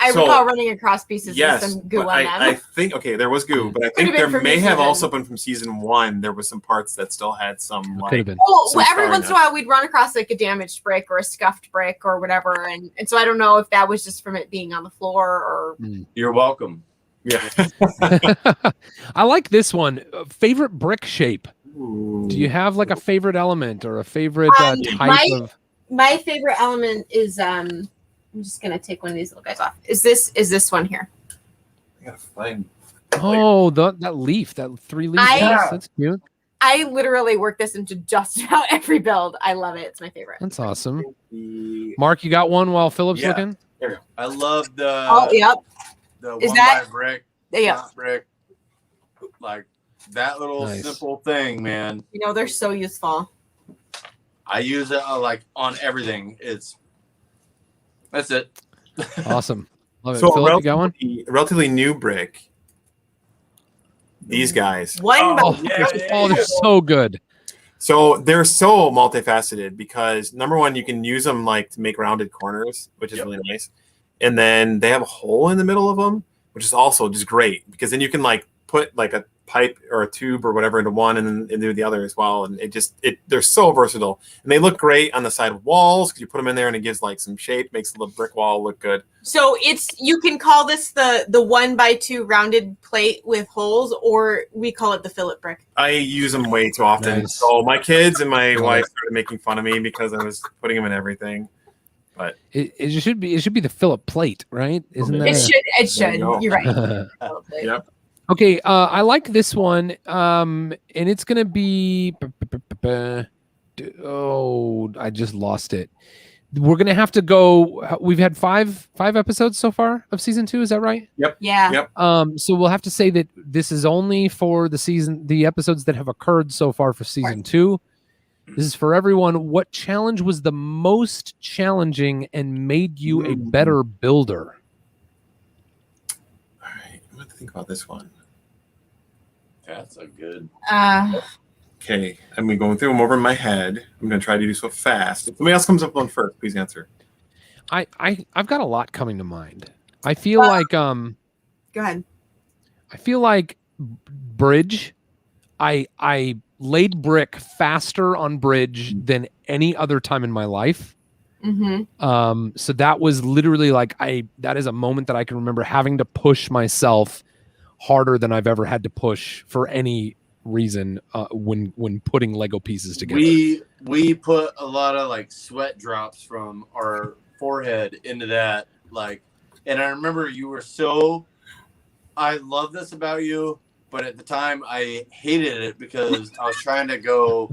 recall running across pieces with some goo on them. I think there was goo, but I think there may have also been from season 1. There was some parts that still had some like. Could have been. Well, every once in a while we'd run across like a damaged brick or a scuffed brick or whatever, and so I don't know if that was just from it being on the floor or. You're welcome. Yeah. I like this one. Favorite brick shape. Ooh. Do you have like a favorite element or a favorite type of? My favorite element is I'm just gonna take one of these little guys off. Is this one here? I gotta find. Oh, that leaf, that 3 leaf. That's cute. I literally work this into just about every build. I love it. It's my favorite. That's awesome. Mark, you got one while Philip's looking? There you go. I love the. Oh, yep. The Is one that by brick? Yeah. Brick. Like that little simple thing, man. You know, they're so useful. I use it like on everything. That's it. Awesome. Love it. So Philip, you got one? a relatively new brick. These guys. They're so good. So they're so multifaceted because number one, you can use them like to make rounded corners, which is really nice. And then they have a hole in the middle of them, which is also just great because then you can like put like a pipe or a tube or whatever into one and then into the other as well. And they're so versatile, and they look great on the side walls because you put them in there and it gives like some shape, makes the brick wall look good. So you can call this the 1x2 rounded plate with holes, or we call it the fillet brick. I use them way too often. Nice. So my kids and my wife started making fun of me because I was putting them in everything. But it should be the Philip plate, right? Isn't that? It should. You're right. Yep. Okay, I like this one, and it's gonna be. Oh, I just lost it. We're gonna have to go. We've had five episodes so far of season 2. Is that right? Yep. Yeah. Yep. So we'll have to say that this is only for the episodes that have occurred so far for season 2. This is for everyone. What challenge was the most challenging and made you a better builder? All right, I'm going to think about this one. That's a good. Okay, I'm going through them over in my head. I'm going to try to do so fast. If somebody else comes up with one first, please answer. I've got a lot coming to mind. I feel like Go ahead. I feel like bridge. I laid brick faster on bridge than any other time in my life. Mm-hmm. So that was literally like that is a moment that I can remember having to push myself harder than I've ever had to push for any reason when putting Lego pieces together. We put a lot of like sweat drops from our forehead into that, like, and I remember you were so. I love this about you. But at the time, I hated it because I was trying to go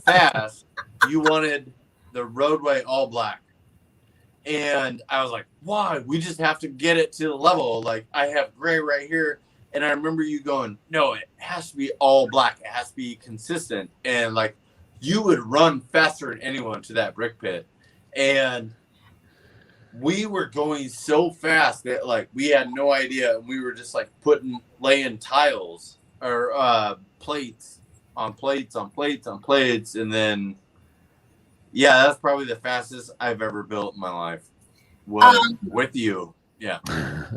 fast. You wanted the roadway all black. And I was like, why? We just have to get it to the level. Like, I have gray right here. And I remember you going, no, it has to be all black. It has to be consistent. And, like, you would run faster than anyone to that brick pit. And we were going so fast that like we had no idea, and we were just like laying tiles or plates on plates on plates on plates, and then Yeah, that's probably the fastest I've ever built in my life. Was with you. Yeah.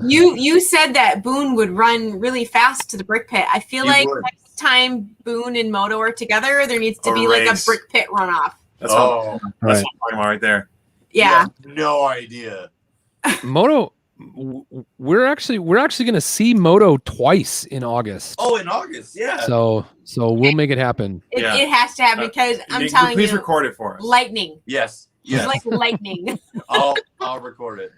You said that Boone would run really fast to the brick pit. I feel He like would. next time Boone and Moto are together, there needs to A be like a race. brick pit runoff. That's Oh, what I'm talking about right there. Yeah. no idea. Moto, we're actually going to see Moto twice in August. Oh, in August, yeah. So we'll make it happen. It, Yeah. it has to happen because I'm telling please you, record it for us. lightning. Yes. It's Yes. like lightning. I'll record it.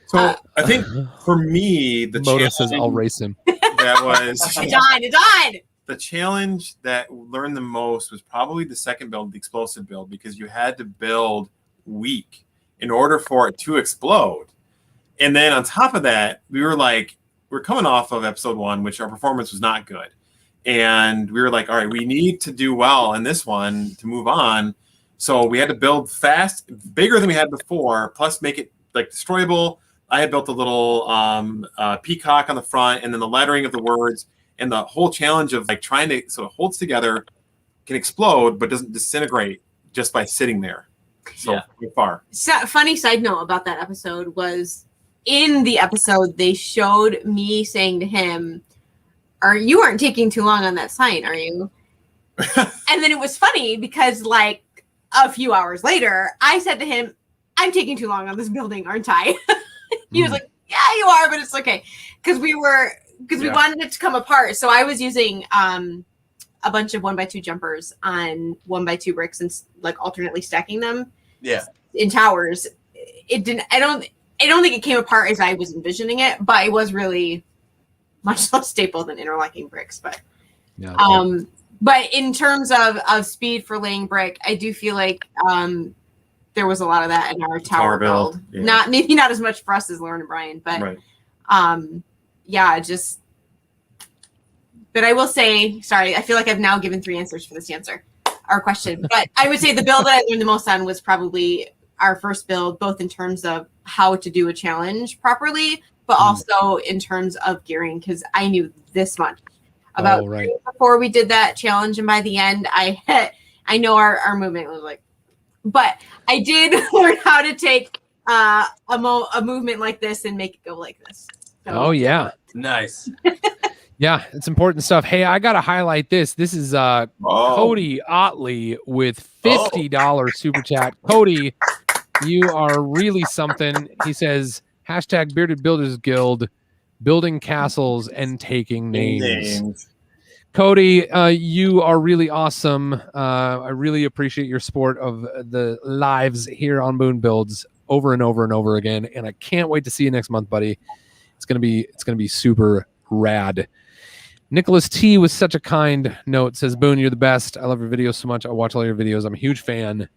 So I think for me, the Moto says challenge I'll race him. that was It's on. the challenge that learned the most was probably the second build, the explosive build, because you had to build weak in order for it to explode. And then on top of that, we're coming off of episode 1, which our performance was not good. And we were like, all right, we need to do well in this one to move on. So we had to build fast, bigger than we had before, plus make it like destroyable. I had built a little peacock on the front, and then the lettering of the words, and the whole challenge of like trying to so it holds together, can explode, but doesn't disintegrate just by sitting there. So far. So, funny side note about that episode was in the episode they showed me saying to him, "You aren't taking too long on that sign, are you?" And then it was funny because like a few hours later, I said to him, "I'm taking too long on this building, aren't I?" He was like, "Yeah, you are, but it's okay," because we wanted it to come apart. So I was using a bunch of 1x2 jumpers on 1x2 bricks and like alternately stacking them. Yeah. In towers. It didn't. I don't think it came apart as I was envisioning it, but it was really much less stable than interlocking bricks. But but in terms of speed for laying brick, I do feel like there was a lot of that in our tower build. Yeah. Maybe not as much for us as Lauren and Brian, but just. But I will say, sorry, I feel like I've now given 3 answers for this question. But I would say the build that I learned the most on was probably our first build, both in terms of how to do a challenge properly, but also in terms of gearing, because I knew this much about before we did that challenge, and by the end, I know our movement was like, but I did learn how to take a movement like this and make it go like this. So, nice. Yeah, it's important stuff. Hey, I got to highlight this. This is Cody Otley with $50 super chat. Cody, you are really something. He says, #Bearded Builders Guild, building castles and taking names. Cody, you are really awesome. I really appreciate your support of the lives here on Boone Builds over and over and over again. And I can't wait to see you next month, buddy. It's gonna be super rad. Nicholas T with such a kind note says, Boone, you're the best. I love your videos so much. I watch all your videos. I'm a huge fan.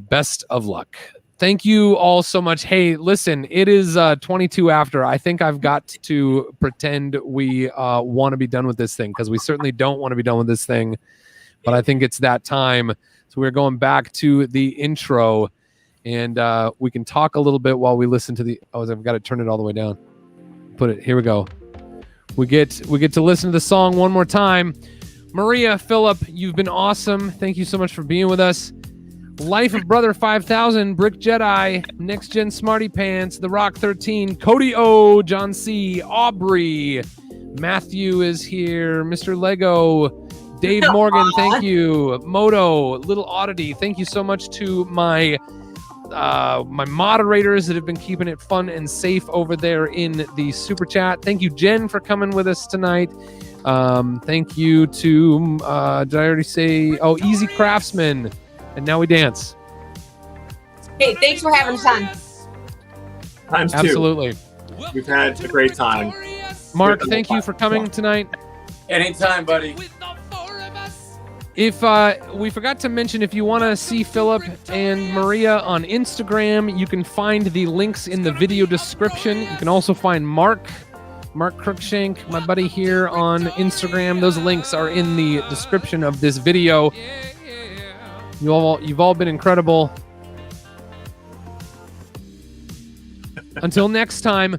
Best of luck. Thank you all so much. Hey, listen, it is 22 after. I think I've got to pretend we want to be done with this thing, because we certainly don't want to be done with this thing. But I think it's that time. So we're going back to the intro, and we can talk a little bit while we listen to the... Oh, I've got to turn it all the way down. Here we go. We get to listen to the song one more time. Maria, Phillip, you've been awesome. Thank you so much for being with us. Life of Brother 5000, Brick Jedi, Next Gen Smarty Pants, The Rock 13, Cody O, John C, Aubrey, Matthew is here, Mr. Lego, Dave Morgan, thank you. Moto, Little Oddity, thank you so much to my moderators that have been keeping it fun and safe over there in the super chat. Thank you, Jen, for coming with us tonight. Thank you to did I already say Easy Craftsman, and now we dance. Hey, thanks for having us on. Times Absolutely. We've had a great time. Mark, thank you for coming tonight. Anytime, buddy. If we forgot to mention, if you want to see Phillip and Maria on Instagram, you can find the links in the video description. You can also find Mark Cruikshank, my buddy here, on Instagram. Those links are in the description of this video. You've all been incredible. Until next time.